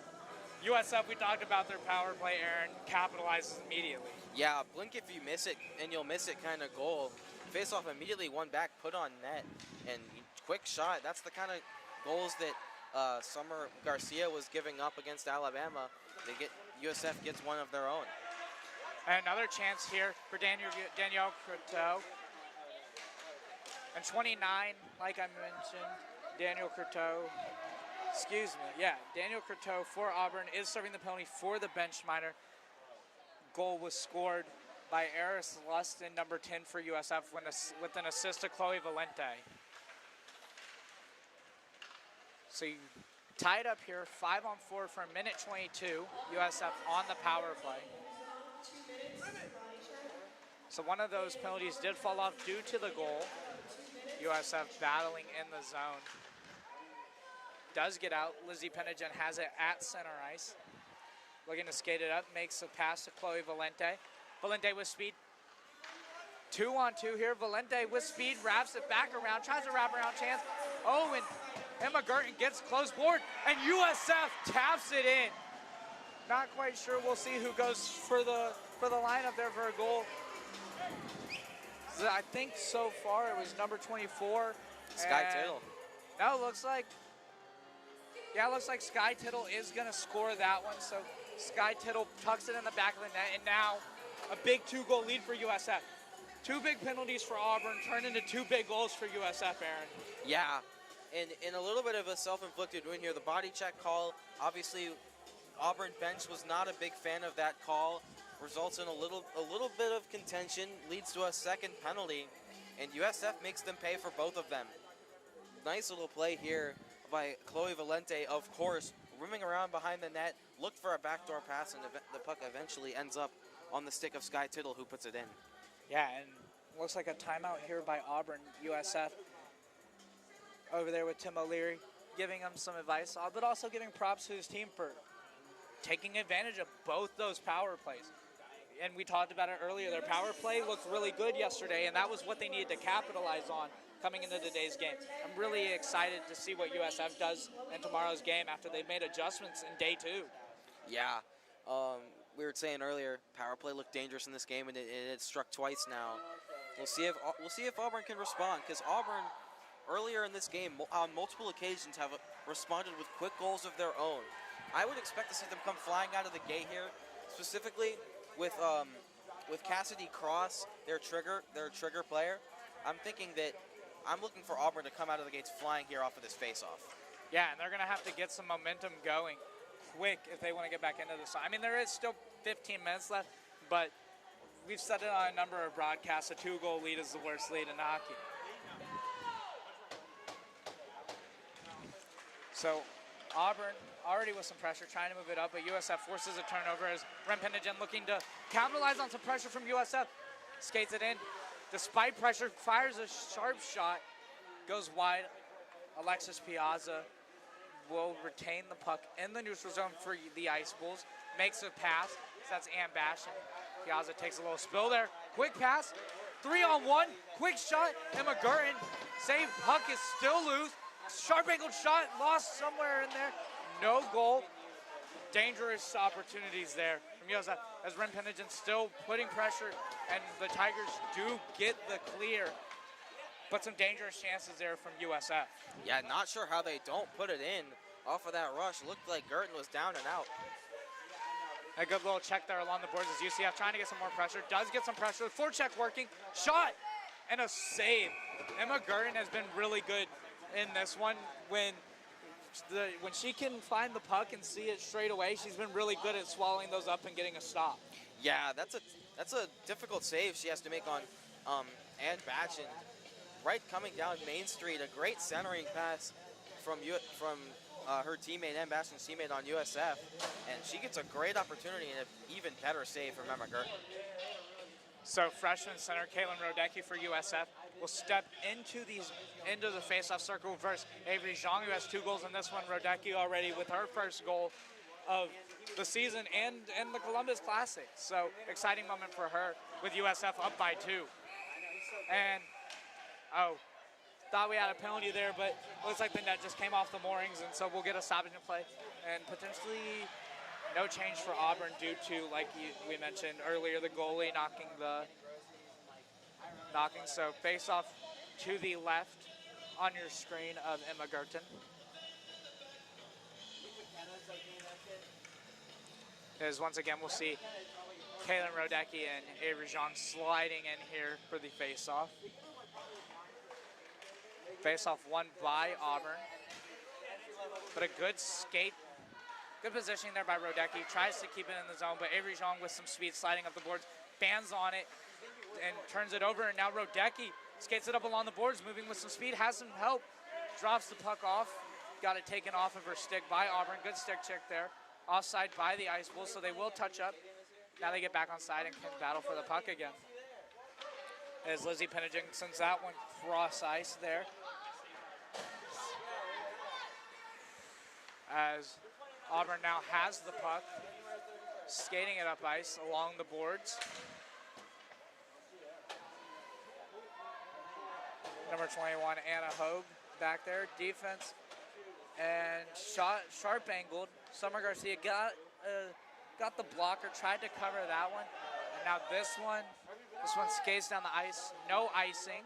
USF, we talked about their power play, Aaron, capitalizes immediately. Yeah, blink if you miss it, and you'll miss it kind of goal. Face off immediately, one back, put on net, and quick shot. That's the kind of goals that Summer Garcia was giving up against Alabama. USF gets one of their own. And another chance here for Danielle Croteau. And 29, like I mentioned, Daniel Croteau, Daniel Croteau for Auburn is serving the penalty for the bench minor. Goal was scored by Eris Lustin, number 10 for USF, with an assist to Chloe Valente. So you tie it up here, 5-on-4 for a minute 22. USF on the power play. So one of those penalties did fall off due to the goal. USF battling in the zone. Does get out. Lizzie Penagen has it at center ice. Looking to skate it up, makes a pass to Chloe Valente. Valente with speed. 2-on-2 here. Valente with speed, wraps it back around, tries a wraparound chance. Oh, and Emma Gerton gets close board, and USF taps it in. Not quite sure. We'll see who goes for the lineup there for a goal. So I think so far it was number 24. Sky Tittle. No, it looks like Sky Tittle is going to score that one. So Sky Tittle tucks it in the back of the net, and now a big 2-goal lead for USF. 2 big penalties for Auburn turned into 2 big goals for USF, Aaron. Yeah, and in a little bit of a self-inflicted win here, the body check call, obviously Auburn bench was not a big fan of that call. Results in a little bit of contention, leads to a second penalty, and USF makes them pay for both of them. Nice little play here by Chloe Valente, of course, rooming around behind the net, looked for a backdoor pass, and the puck eventually ends up on the stick of Sky Tittle, who puts it in. Yeah, and looks like a timeout here by Auburn, USF. Over there with Tim O'Leary, giving him some advice, but also giving props to his team for taking advantage of both those power plays. And we talked about it earlier, their power play looked really good yesterday, and that was what they needed to capitalize on coming into today's game. I'm really excited to see what USF does in tomorrow's game after they've made adjustments in day 2. Yeah. We were saying earlier, power play looked dangerous in this game, and it struck twice now. We'll see if Auburn can respond, because Auburn earlier in this game on multiple occasions have responded with quick goals of their own. I would expect to see them come flying out of the gate here, specifically with Cassidy Cross, their trigger player. I'm looking for Auburn to come out of the gates flying here off of this face-off. Yeah, and they're going to have to get some momentum going quick if they want to get back into this. I mean, there is still 15 minutes left, but we've said it on a number of broadcasts, a 2-goal lead is the worst lead in hockey. So Auburn already with some pressure, trying to move it up, but USF forces a turnover as Rempenigen looking to capitalize on some pressure from USF. Skates it in. Despite pressure, fires a sharp shot, goes wide. Alexis Piazza will retain the puck in the neutral zone for the Ice Bulls. Makes a pass. That's Ann Bashan. Piazza takes a little spill there. Quick pass. 3-on-1. Quick shot. Emma Gurton. Save. Puck is still loose. Sharp angled shot. Lost somewhere in there. No goal. Dangerous opportunities there from USF as Rempenigen still putting pressure, and the Tigers do get the clear. But some dangerous chances there from USF. Yeah, not sure how they don't put it in off of that rush. Looked like Gurton was down and out. A good little check there along the boards as UCF trying to get some more pressure. Does get some pressure. Forecheck working. Shot and a save. Emma Gurton has been really good in this one. When she can find the puck and see it straight away, she's been really good at swallowing those up and getting a stop. Yeah, that's a difficult save she has to make on Ann Batchin. Right coming down Main Street, a great centering pass from her teammate, Ann Batchin's teammate on USF, and she gets a great opportunity and an even better save from Emma Gurton. So freshman center Kaylin Rodecki for USF will step into the faceoff circle versus Avery Zhang, who has 2 goals in this one. Rodecki already with her first goal of the season and the Columbus Classic. So exciting moment for her with USF up by 2. And thought we had a penalty there, but looks like the net just came off the moorings, and so we'll get a stoppage in play and potentially no change for Auburn due to, like we mentioned earlier, the goalie knocking. So face off to the left on your screen of Emma Gurton. As once again we'll see Kaylin Rodecki and Avery Zhang sliding in here for the face-off. Face-off won by Auburn. But a good skate. Good positioning there by Rodecki. Tries to keep it in the zone, but Avery Zhang with some speed sliding up the boards, bands on it, and turns it over. And now Rodecki skates it up along the boards, moving with some speed, has some help, drops the puck off. Got it taken off of her stick by Auburn. Good stick check there. Offside by the Ice Bulls, so they will touch up. Now they get back on side and can battle for the puck again. As Lizzie Penigen sends that one cross ice there. As Auburn now has the puck, skating it up ice along the boards. Number 21, Anna Hogue back there. Defense and shot, sharp angled. Summer Garcia got the blocker, tried to cover that one. And now this one skates down the ice, no icing.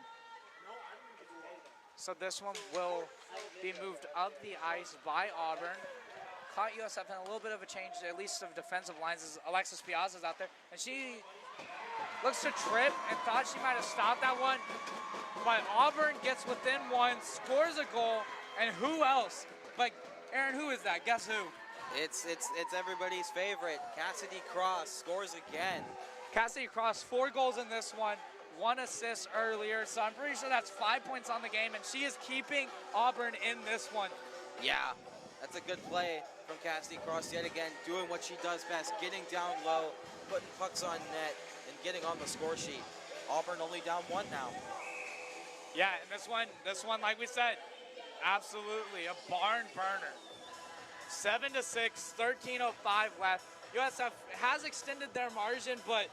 So this one will be moved up the ice by Auburn. Caught USF in a little bit of a change, at least of defensive lines, as Alexis Piazza's out there. And she looks to trip and thought she might have stopped that one. But Auburn gets within one, scores a goal, and who else? But Aaron, who is that? Guess who? It's everybody's favorite. Cassidy Cross scores again. Cassidy Cross, 4 goals in this one, 1 assist earlier, so I'm pretty sure that's 5 points on the game, and she is keeping Auburn in this one. Yeah, that's a good play from Cassidy Cross yet again, doing what she does best, getting down low, putting pucks on net, and getting on the score sheet. Auburn only down 1 now. Yeah, and this one, like we said, absolutely a barn burner. 7-6, 13:05 left. USF has extended their margin, but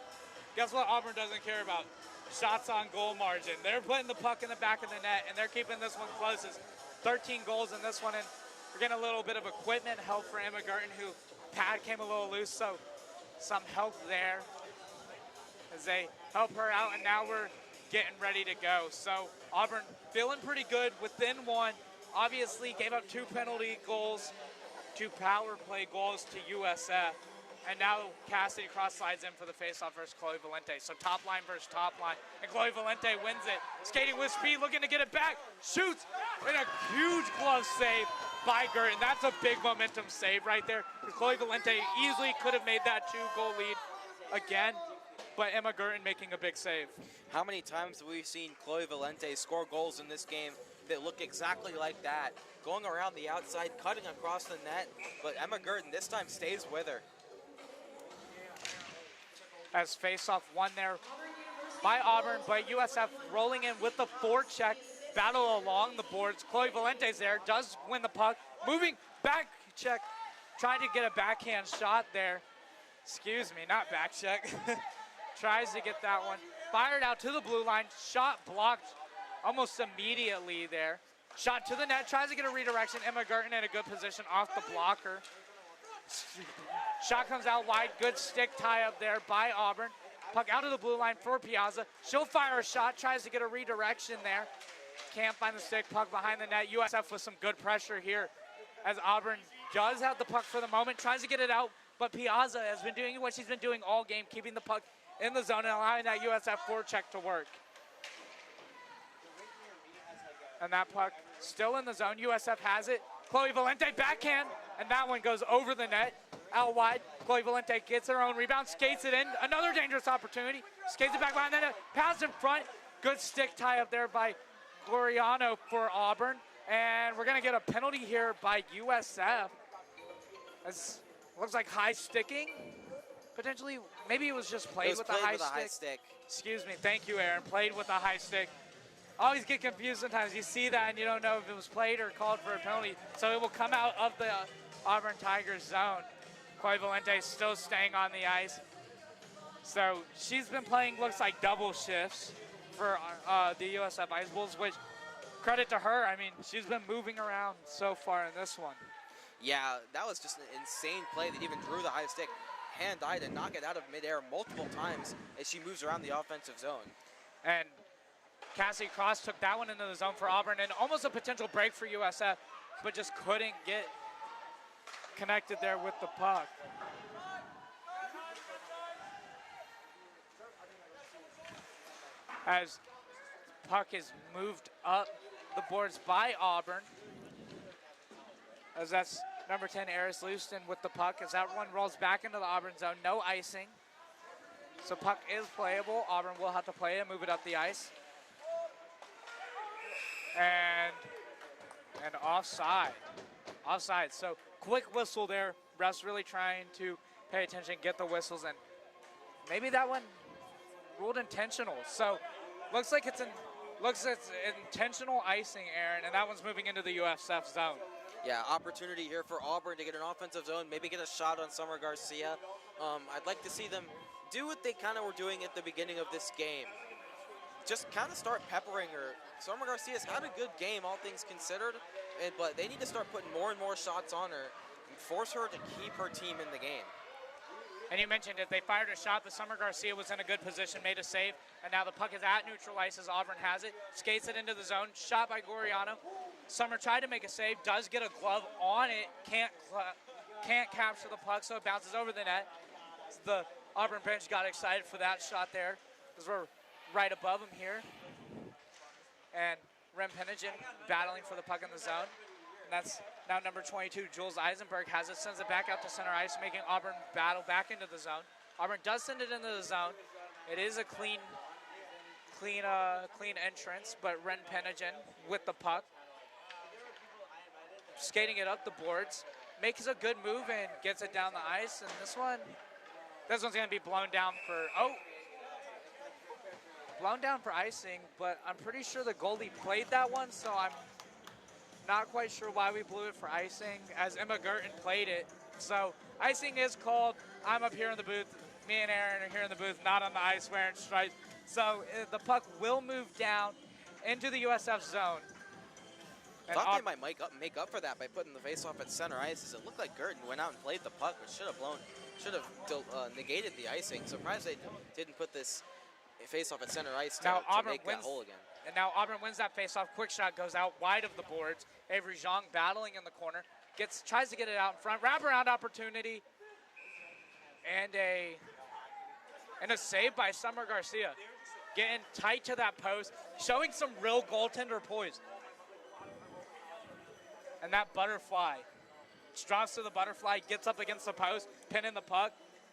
guess what Auburn doesn't care about? Shots on goal margin. They're putting the puck in the back of the net, and they're keeping this one close. It's 13 goals in this one, and we're getting a little bit of equipment help for Emma Gurton, who pad came a little loose, so some help there as they help her out, and now we're getting ready to go. So Auburn feeling pretty good within one. Obviously gave up 2 penalty goals, 2 power play goals to USF. And now Cassidy cross slides in for the faceoff versus Chloe Valente. So top line versus top line. And Chloe Valente wins it. Skating with speed, looking to get it back. Shoots, and a huge glove save by Gurton. That's a big momentum save right there. Chloe Valente easily could have made that 2-goal lead again. But Emma Gurton making a big save. How many times have we seen Chloe Valente score goals in this game that look exactly like that? Going around the outside, cutting across the net. But Emma Gurton this time stays with her. As face-off won there by Auburn, but USF rolling in with the forecheck, battle along the boards. Chloe Valente's there, does win the puck, moving back check, trying to get a backhand shot there. Excuse me, not back check. Tries to get that one. Fired out to the blue line, shot blocked almost immediately there. Shot to the net, tries to get a redirection. Emma Gurton in a good position off the blocker. Shot comes out wide, good stick tie up there by Auburn. Puck out of the blue line for Piazza. She'll fire a shot, tries to get a redirection there. Can't find the stick, puck behind the net. USF with some good pressure here as Auburn does have the puck for the moment, tries to get it out, but Piazza has been doing what she's been doing all game, keeping the puck in the zone and allowing that USF forecheck to work. And that puck still in the zone. USF has it. Chloe Valente backhand, and that one goes over the net, out wide. Chloe Valente gets her own rebound, skates it in. Another dangerous opportunity. Skates it back behind the net, pass in front. Good stick tie up there by Gloriano for Auburn. And we're going to get a penalty here by USF. As looks like high sticking. Potentially, maybe it was just played with a high stick. Excuse me, thank you, Aaron. Played with a high stick. Always get confused sometimes. You see that and you don't know if it was played or called for a penalty. So it will come out of the Auburn Tigers zone. Chloe Valente still staying on the ice. So she's been playing, looks like double shifts for the USF Ice Bulls, which credit to her. I mean, she's been moving around so far in this one. Yeah, that was just an insane play that even drew the high stick. Hand-eye to knock it out of midair multiple times as she moves around the offensive zone. And Cassie Cross took that one into the zone for Auburn, and almost a potential break for USF, but just couldn't get connected there with the puck. As puck is moved up the boards by Auburn, as that's number 10, Eris Leuston with the puck, as that one rolls back into the Auburn zone, no icing. So puck is playable. Auburn will have to play it, move it up the ice. And offside. Offside. So quick whistle there. Refs really trying to pay attention, get the whistles, and maybe that one ruled intentional. So looks like it's intentional icing, Aaron, and that one's moving into the USF zone. Yeah, opportunity here for Auburn to get an offensive zone, maybe get a shot on Summer Garcia. I'd like to see them do what they kind of were doing at the beginning of this game. Just kind of start peppering her. Summer Garcia's had a good game, all things considered, but they need to start putting more and more shots on her and force her to keep her team in the game. And you mentioned it, they fired a shot, but Summer Garcia was in a good position, made a save, and now the puck is at neutral ice as Auburn has it, skates it into the zone, shot by Goriano. Summer tried to make a save, does get a glove on it, can't capture the puck, so it bounces over the net. The Auburn bench got excited for that shot there, because we're right above him here. And Rem Penigen battling for the puck in the zone. And that's now number 22, Jules Eisenberg has it, sends it back out to center ice, making Auburn battle back into the zone. Auburn does send it into the zone. It is a clean entrance, but Ren Penigen with the puck, skating it up the boards, makes a good move and gets it down the ice. And this one's going to be blown down for, blown down for icing, but I'm pretty sure the goalie played that one, so I'm not quite sure why we blew it for icing, as Emma Gerton played it. So icing is called. I'm up here in the booth. Me and Aaron are here in the booth, not on the ice wearing stripes. So the puck will move down into the USF zone. And Thought they might make up for that by putting the face-off at center ice, as it looked like Gerton went out and played the puck, but should have negated the icing. Surprised they didn't put this face-off at center ice to make that hole again. And now Auburn wins that face-off. Quick shot goes out wide of the boards. Avery Zhang battling in the corner. Tries to get it out in front. Wraparound opportunity. And a save by Summer Garcia. Getting tight to that post. Showing some real goaltender poise. And that butterfly. Drops to the butterfly. Gets up against the post. Pinning the puck.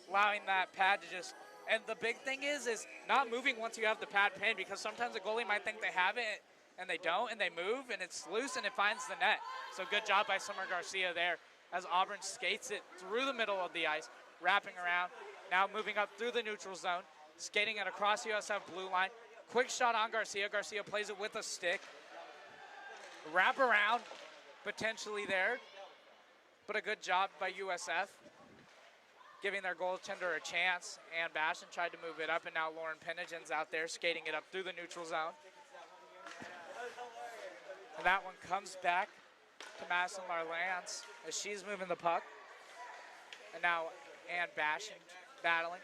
Allowing that pad to just... And the big thing is not moving once you have the pad pinned, because sometimes the goalie might think they have it and they don't, and they move and it's loose and it finds the net. So good job by Summer Garcia there as Auburn skates it through the middle of the ice, wrapping around, now moving up through the neutral zone, skating it across USF blue line. Quick shot on Garcia. Garcia plays it with a stick. Wrap around potentially there, but a good job by USF. Giving their goaltender a chance, and Bashan tried to move it up, and now Lauren Penigen's out there skating it up through the neutral zone. And that one comes back to Madison Larlance as she's moving the puck. And now Ann Bashan battling.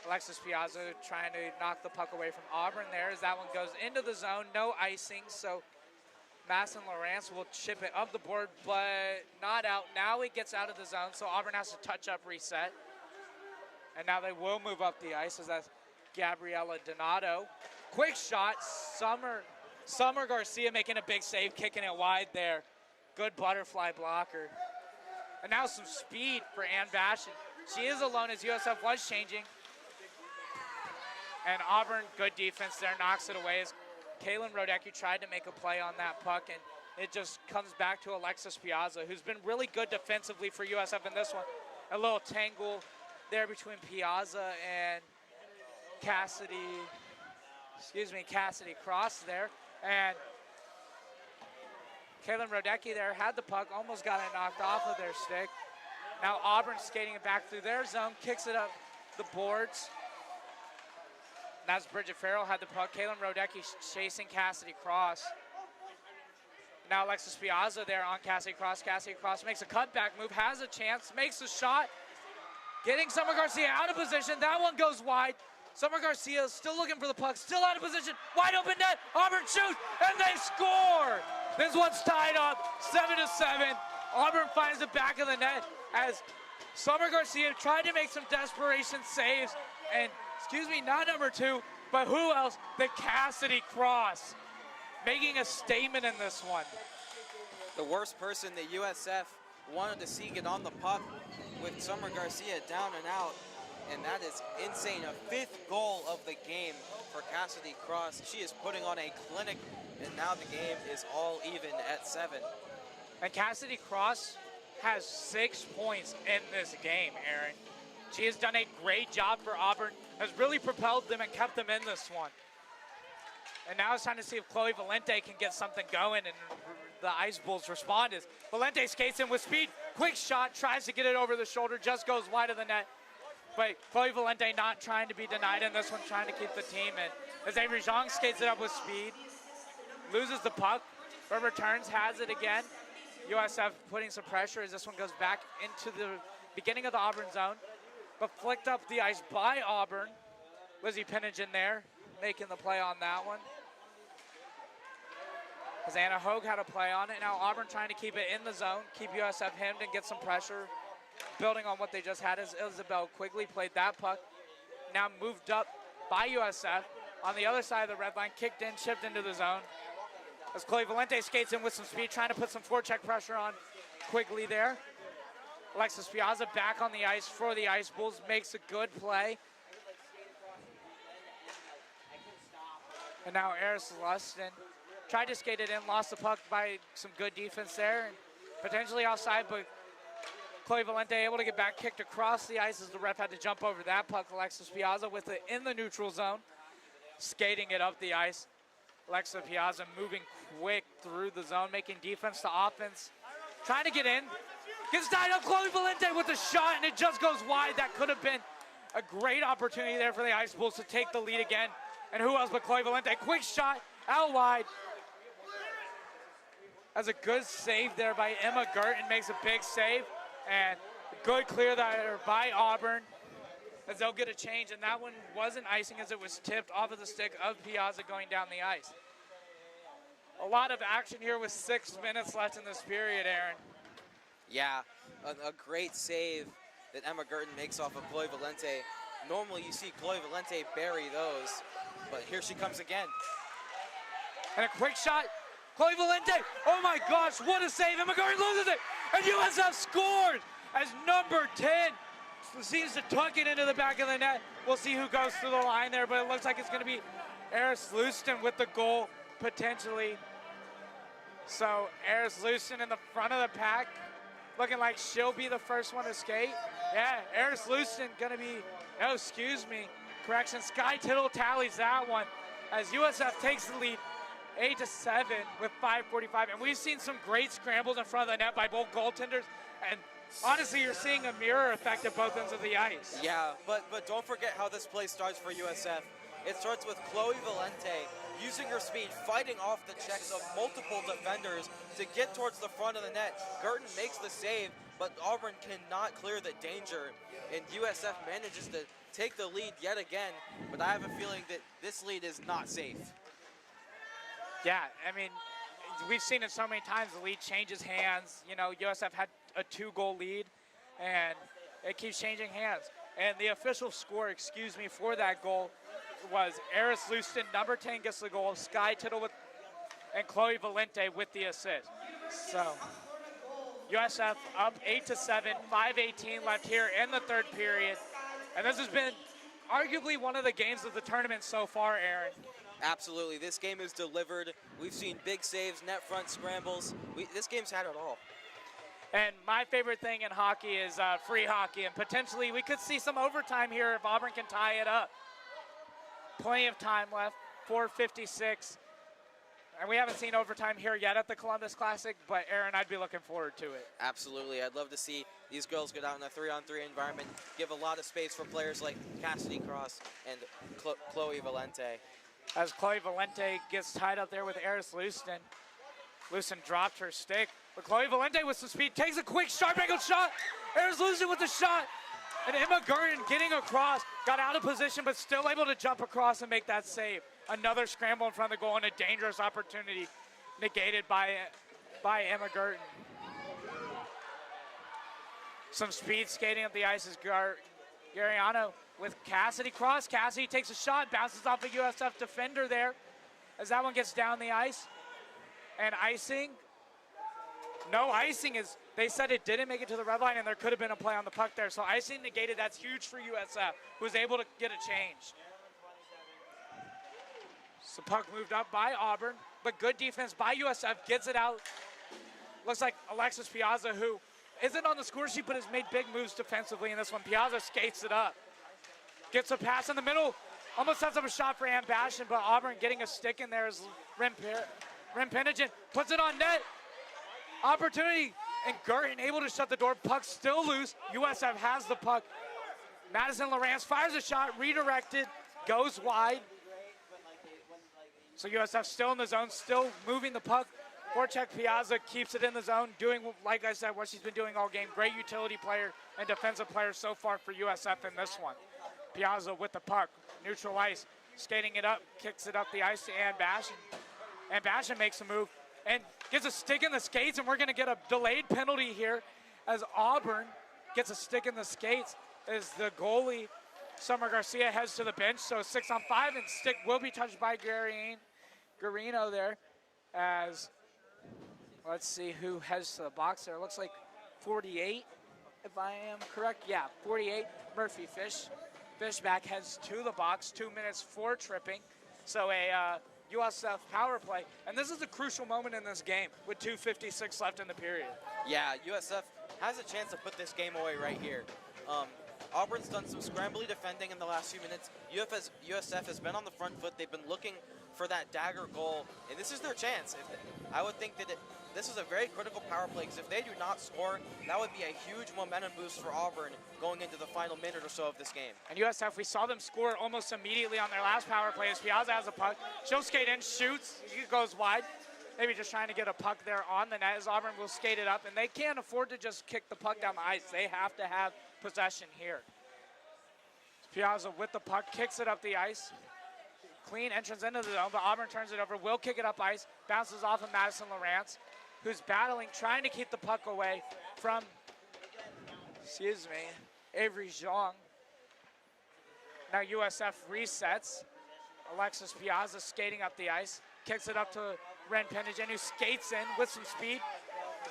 Alexis Piazza trying to knock the puck away from Auburn there as that one goes into the zone. No icing, so Madison Lawrence will chip it up the board, but not out. Now it gets out of the zone, so Auburn has to touch up reset. And now they will move up the ice as that's Gabriella Donato. Quick shot, Summer Garcia making a big save, kicking it wide there. Good butterfly blocker. And now some speed for Ann Bashan. She is alone as USF was changing. And Auburn, good defense there, knocks it away as Kaylin Rodecki tried to make a play on that puck, and it just comes back to Alexis Piazza, who's been really good defensively for USF in this one. A little tangle there between Piazza and Cassidy Cross there. And Kaylin Rodecki there had the puck, almost got it knocked off of their stick. Now Auburn skating it back through their zone, kicks it up the boards. And as Bridget Farrell had the puck, Kaylin Rodecki chasing Cassidy Cross. Now Alexis Piazza there on Cassidy Cross. Cassidy Cross makes a cutback move, has a chance, makes a shot. Getting Summer Garcia out of position. That one goes wide. Summer Garcia is still looking for the puck, still out of position. Wide open net. Auburn shoots, and they score. This one's tied up 7-7. Auburn finds the back of the net as Summer Garcia tried to make some desperation saves. And, not number 2, but who else? The Cassidy Cross, making a statement in this one. The worst person that USF wanted to see get on the puck with Summer Garcia down and out, and that is insane. A 5th goal of the game for Cassidy Cross. She is putting on a clinic, and now the game is all even at 7. And Cassidy Cross has 6 points in this game, Aaron. She has done a great job for Auburn, has really propelled them and kept them in this one. And now it's time to see if Chloe Valente can get something going, and the Ice Bulls respond as Valente skates in with speed. Quick shot, tries to get it over the shoulder, just goes wide of the net. But Chloe Valente not trying to be denied in this one, trying to keep the team in. As Avery Zhang skates it up with speed, loses the puck, but returns, has it again. USF putting some pressure as this one goes back into the beginning of the Auburn zone, but flicked up the ice by Auburn. Lizzie Penigen there, making the play on that one. As Anna Hogue had a play on it. Now Auburn trying to keep it in the zone, keep USF hemmed and get some pressure. Building on what they just had as Isabel Quigley played that puck. Now moved up by USF on the other side of the red line, kicked in, chipped into the zone. As Chloe Valente skates in with some speed, trying to put some forecheck pressure on Quigley there. Alexis Piazza back on the ice for the Ice Bulls, makes a good play. And now Eris Lustin tried to skate it in, lost the puck by some good defense there, and potentially offside, but Chloe Valente able to get back, kicked across the ice as the ref had to jump over that puck. Alexis Piazza with it in the neutral zone. skating it up the ice. Alexa Piazza moving quick through the zone, making defense to offense. Trying to get in. Gets tied up. Chloe Valente with a shot, and it just goes wide. That could have been a great opportunity there for the Ice Bulls to take the lead again. And who else but Chloe Valente? Quick shot out wide. That's a good save there by Emma Gurton. Makes a big save. And a good clear there by Auburn, as they'll get a change. And that one wasn't icing, as it was tipped off of the stick of Piazza going down the ice. A lot of action here with 6 minutes left in this period, Aaron. Yeah, a great save that Emma Gurton makes off of Chloe Valente. Normally you see Chloe Valente bury those, but here she comes again. And a quick shot. Chloe Valente, oh my gosh, what a save. Emma Gurton loses it, and USF scored as number 10 seems to tuck it into the back of the net. We'll see who goes through the line there, but it looks like it's going to be Eris Luston with the goal, potentially. So Eris Luston in the front of the pack, looking like she'll be the first one to skate. Yeah, Eris Luston going to be, oh, excuse me, correction, Sky Tittle tallies that one as USF takes the lead 8-7 with 5:45. And we've seen some great scrambles in front of the net by both goaltenders. And honestly, you're seeing a mirror effect at both ends of the ice. Yeah, but don't forget how this play starts for USF. It starts with Chloe Valente using her speed, fighting off the checks of multiple defenders to get towards the front of the net. Gurton makes the save, but Auburn cannot clear the danger, and USF manages to take the lead yet again, but I have a feeling that this lead is not safe. Yeah, I mean, we've seen it so many times. The lead changes hands. You know, USF had a 2-goal lead, and it keeps changing hands. And the official score, excuse me, for that goal was Eris Luston, number 10, gets the goal. Sky Tittle and Chloe Valente with the assist. So USF up 8-7, 5:18 left here in the third period. And this has been arguably one of the games of the tournament so far, Aaron. Absolutely, this game is delivered. We've seen big saves, net front scrambles. This game's had it all. And my favorite thing in hockey is free hockey, and potentially we could see some overtime here if Auburn can tie it up. Plenty of time left, 4:56. And we haven't seen overtime here yet at the Columbus Classic, but Aaron, I'd be looking forward to it. Absolutely, I'd love to see these girls get out in a 3-on-3 environment, give a lot of space for players like Cassidy Cross and Chloe Valente. As Chloe Valente gets tied up there with Eris Luston. Luston dropped her stick, but Chloe Valente with some speed takes a quick sharp angle shot. Eris Luston with the shot, and Emma Gurton getting across, got out of position, but still able to jump across and make that save. Another scramble in front of the goal and a dangerous opportunity negated by Emma Gurton. Some speed skating up the ice is Gariano with Cassidy Cross. Cassidy takes a shot, bounces off a USF defender there as that one gets down the ice. And icing, no icing, is, they said it didn't make it to the red line and there could have been a play on the puck there. So icing negated, that's huge for USF, who was able to get a change. So puck moved up by Auburn, but good defense by USF, gets it out. Looks like Alexis Piazza, who isn't on the score sheet but has made big moves defensively in this one. Piazza skates it up. Gets a pass in the middle, almost sets up a shot for Ann Bashan, but Auburn getting a stick in there as Rim Penigen puts it on net. Opportunity, and Gurton able to shut the door. Puck still loose. USF has the puck. Madison Lawrence fires a shot, redirected, goes wide. So USF still in the zone, still moving the puck. Voracek Piazza keeps it in the zone, doing, like I said, what she's been doing all game. Great utility player and defensive player so far for USF in this one. Piazza with the puck, neutral ice, skating it up, kicks it up the ice to Ann Bashan. Ann Bashan makes a move and gets a stick in the skates, and we're going to get a delayed penalty here as Auburn gets a stick in the skates as the goalie, Summer Garcia, heads to the bench. So 6-on-5, and stick will be touched by Garino there as, let's see who heads to the box there. It looks like 48, if I am correct. Yeah, 48, Murphy Fishback heads to the box, 2 minutes for tripping. So a USF power play, and this is a crucial moment in this game with 2:56 left in the period. Yeah, USF has a chance to put this game away right here. Auburn's done some scrambly defending in the last few minutes. USF has been on the front foot. They've been looking for that dagger goal, and this is their chance. I would think that this is a very critical power play, because if they do not score, that would be a huge momentum boost for Auburn going into the final minute or so of this game. And USF, we saw them score almost immediately on their last power play as Piazza has a puck. She'll skate in, shoots, he goes wide. Maybe just trying to get a puck there on the net as Auburn will skate it up, and they can't afford to just kick the puck down the ice. They have to have possession here. Piazza with the puck, kicks it up the ice. Clean entrance into the zone, but Auburn turns it over, will kick it up ice, bounces off of Madison Lawrence, who's battling, trying to keep the puck away from, Avery Zhang. Now USF resets. Alexis Piazza skating up the ice, kicks it up to Ren Penningen, who skates in with some speed.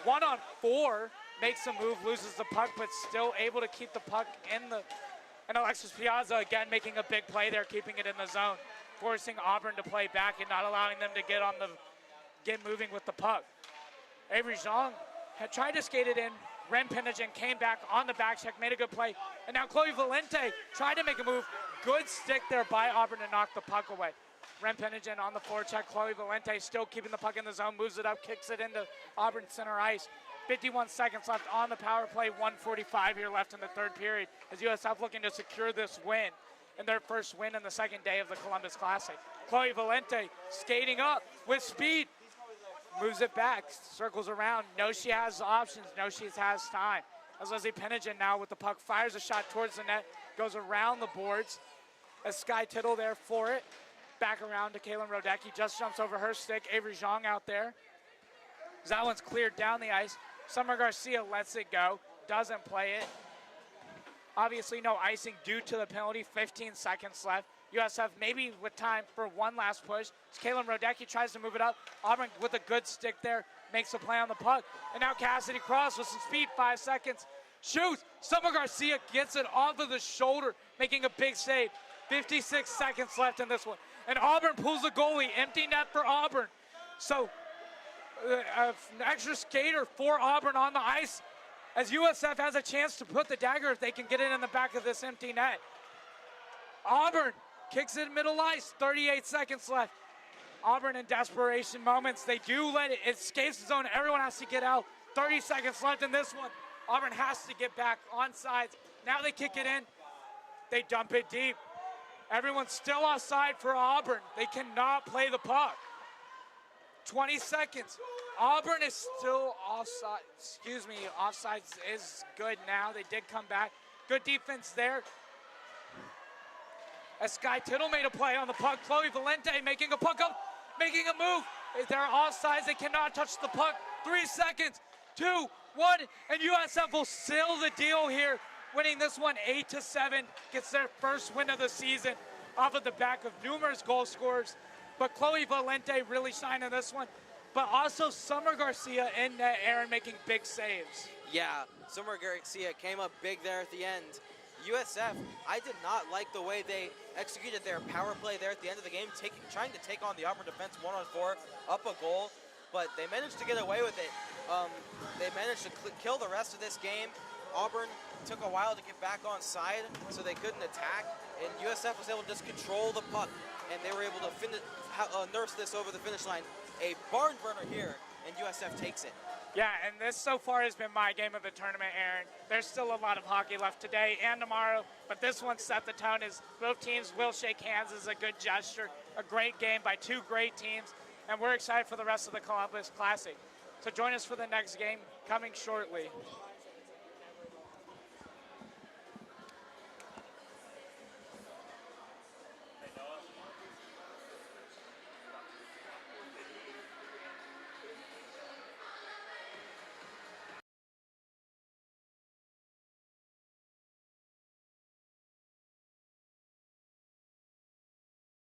1-on-4, makes a move, loses the puck, but still able to keep the puck in the, and Alexis Piazza again making a big play there, keeping it in the zone, forcing Auburn to play back and not allowing them to get moving with the puck. Avery Zhang had tried to skate it in. Ren Penningen came back on the back check, made a good play. And now Chloe Valente tried to make a move. Good stick there by Auburn to knock the puck away. Ren Penningen on the forecheck. Chloe Valente still keeping the puck in the zone, moves it up, kicks it into Auburn center ice. 51 seconds left on the power play, 1:45 here left in the third period as USF looking to secure this win and their first win in the second day of the Columbus Classic. Chloe Valente skating up with speed, moves it back, circles around, knows she has options, knows she has time. As Leslie Penningen now with the puck fires a shot towards the net, goes around the boards as Sky Tittle there for it. Back around to Kaylin Rodecki, just jumps over her stick. Avery Zhang out there. That one's cleared down the ice. Summer Garcia lets it go, doesn't play it. Obviously no icing due to the penalty, 15 seconds left. USF maybe with time for one last push. Kaylin Rodecki tries to move it up. Auburn with a good stick there, makes a play on the puck. And now Cassidy Cross with some speed, 5 seconds. Shoots, Summer Garcia gets it off of the shoulder, making a big save. 56 seconds left in this one. And Auburn pulls the goalie, empty net for Auburn. So an extra skater for Auburn on the ice as USF has a chance to put the dagger if they can get it in the back of this empty net. Auburn kicks it middle ice, 38 seconds left. Auburn in desperation moments, they do let it escapes the zone. Everyone has to get out. 30 seconds left in this one. Auburn has to get back on sides. Now they kick it in. They dump it deep. Everyone's still offside for Auburn. They cannot play the puck. 20 seconds. Auburn is still offside. Offside is good now. They did come back. Good defense there. As Sky Tittle made a play on the puck. Chloe Valente making a puck up, making a move. They're offsides. They cannot touch the puck. 3 seconds. 2, 1, and USF will seal the deal here, winning this one 8-7. Gets their first win of the season off of the back of numerous goal scorers. But Chloe Valente really shined in this one. But also Summer Garcia in net, Aaron, making big saves. Yeah, Summer Garcia came up big there at the end. USF, I did not like the way they executed their power play there at the end of the game, trying to take on the Auburn defense 1-on-4, up a goal, but they managed to get away with it. They managed to kill the rest of this game. Auburn took a while to get back on side, so they couldn't attack, and USF was able to just control the puck, and they were able to nurse this over the finish line. A barn burner here, and USF takes it. Yeah, and this so far has been my game of the tournament, Aaron. There's still a lot of hockey left today and tomorrow, but this one set the tone as both teams will shake hands as a good gesture. A great game by two great teams, and we're excited for the rest of the Columbus Classic. So join us for the next game coming shortly.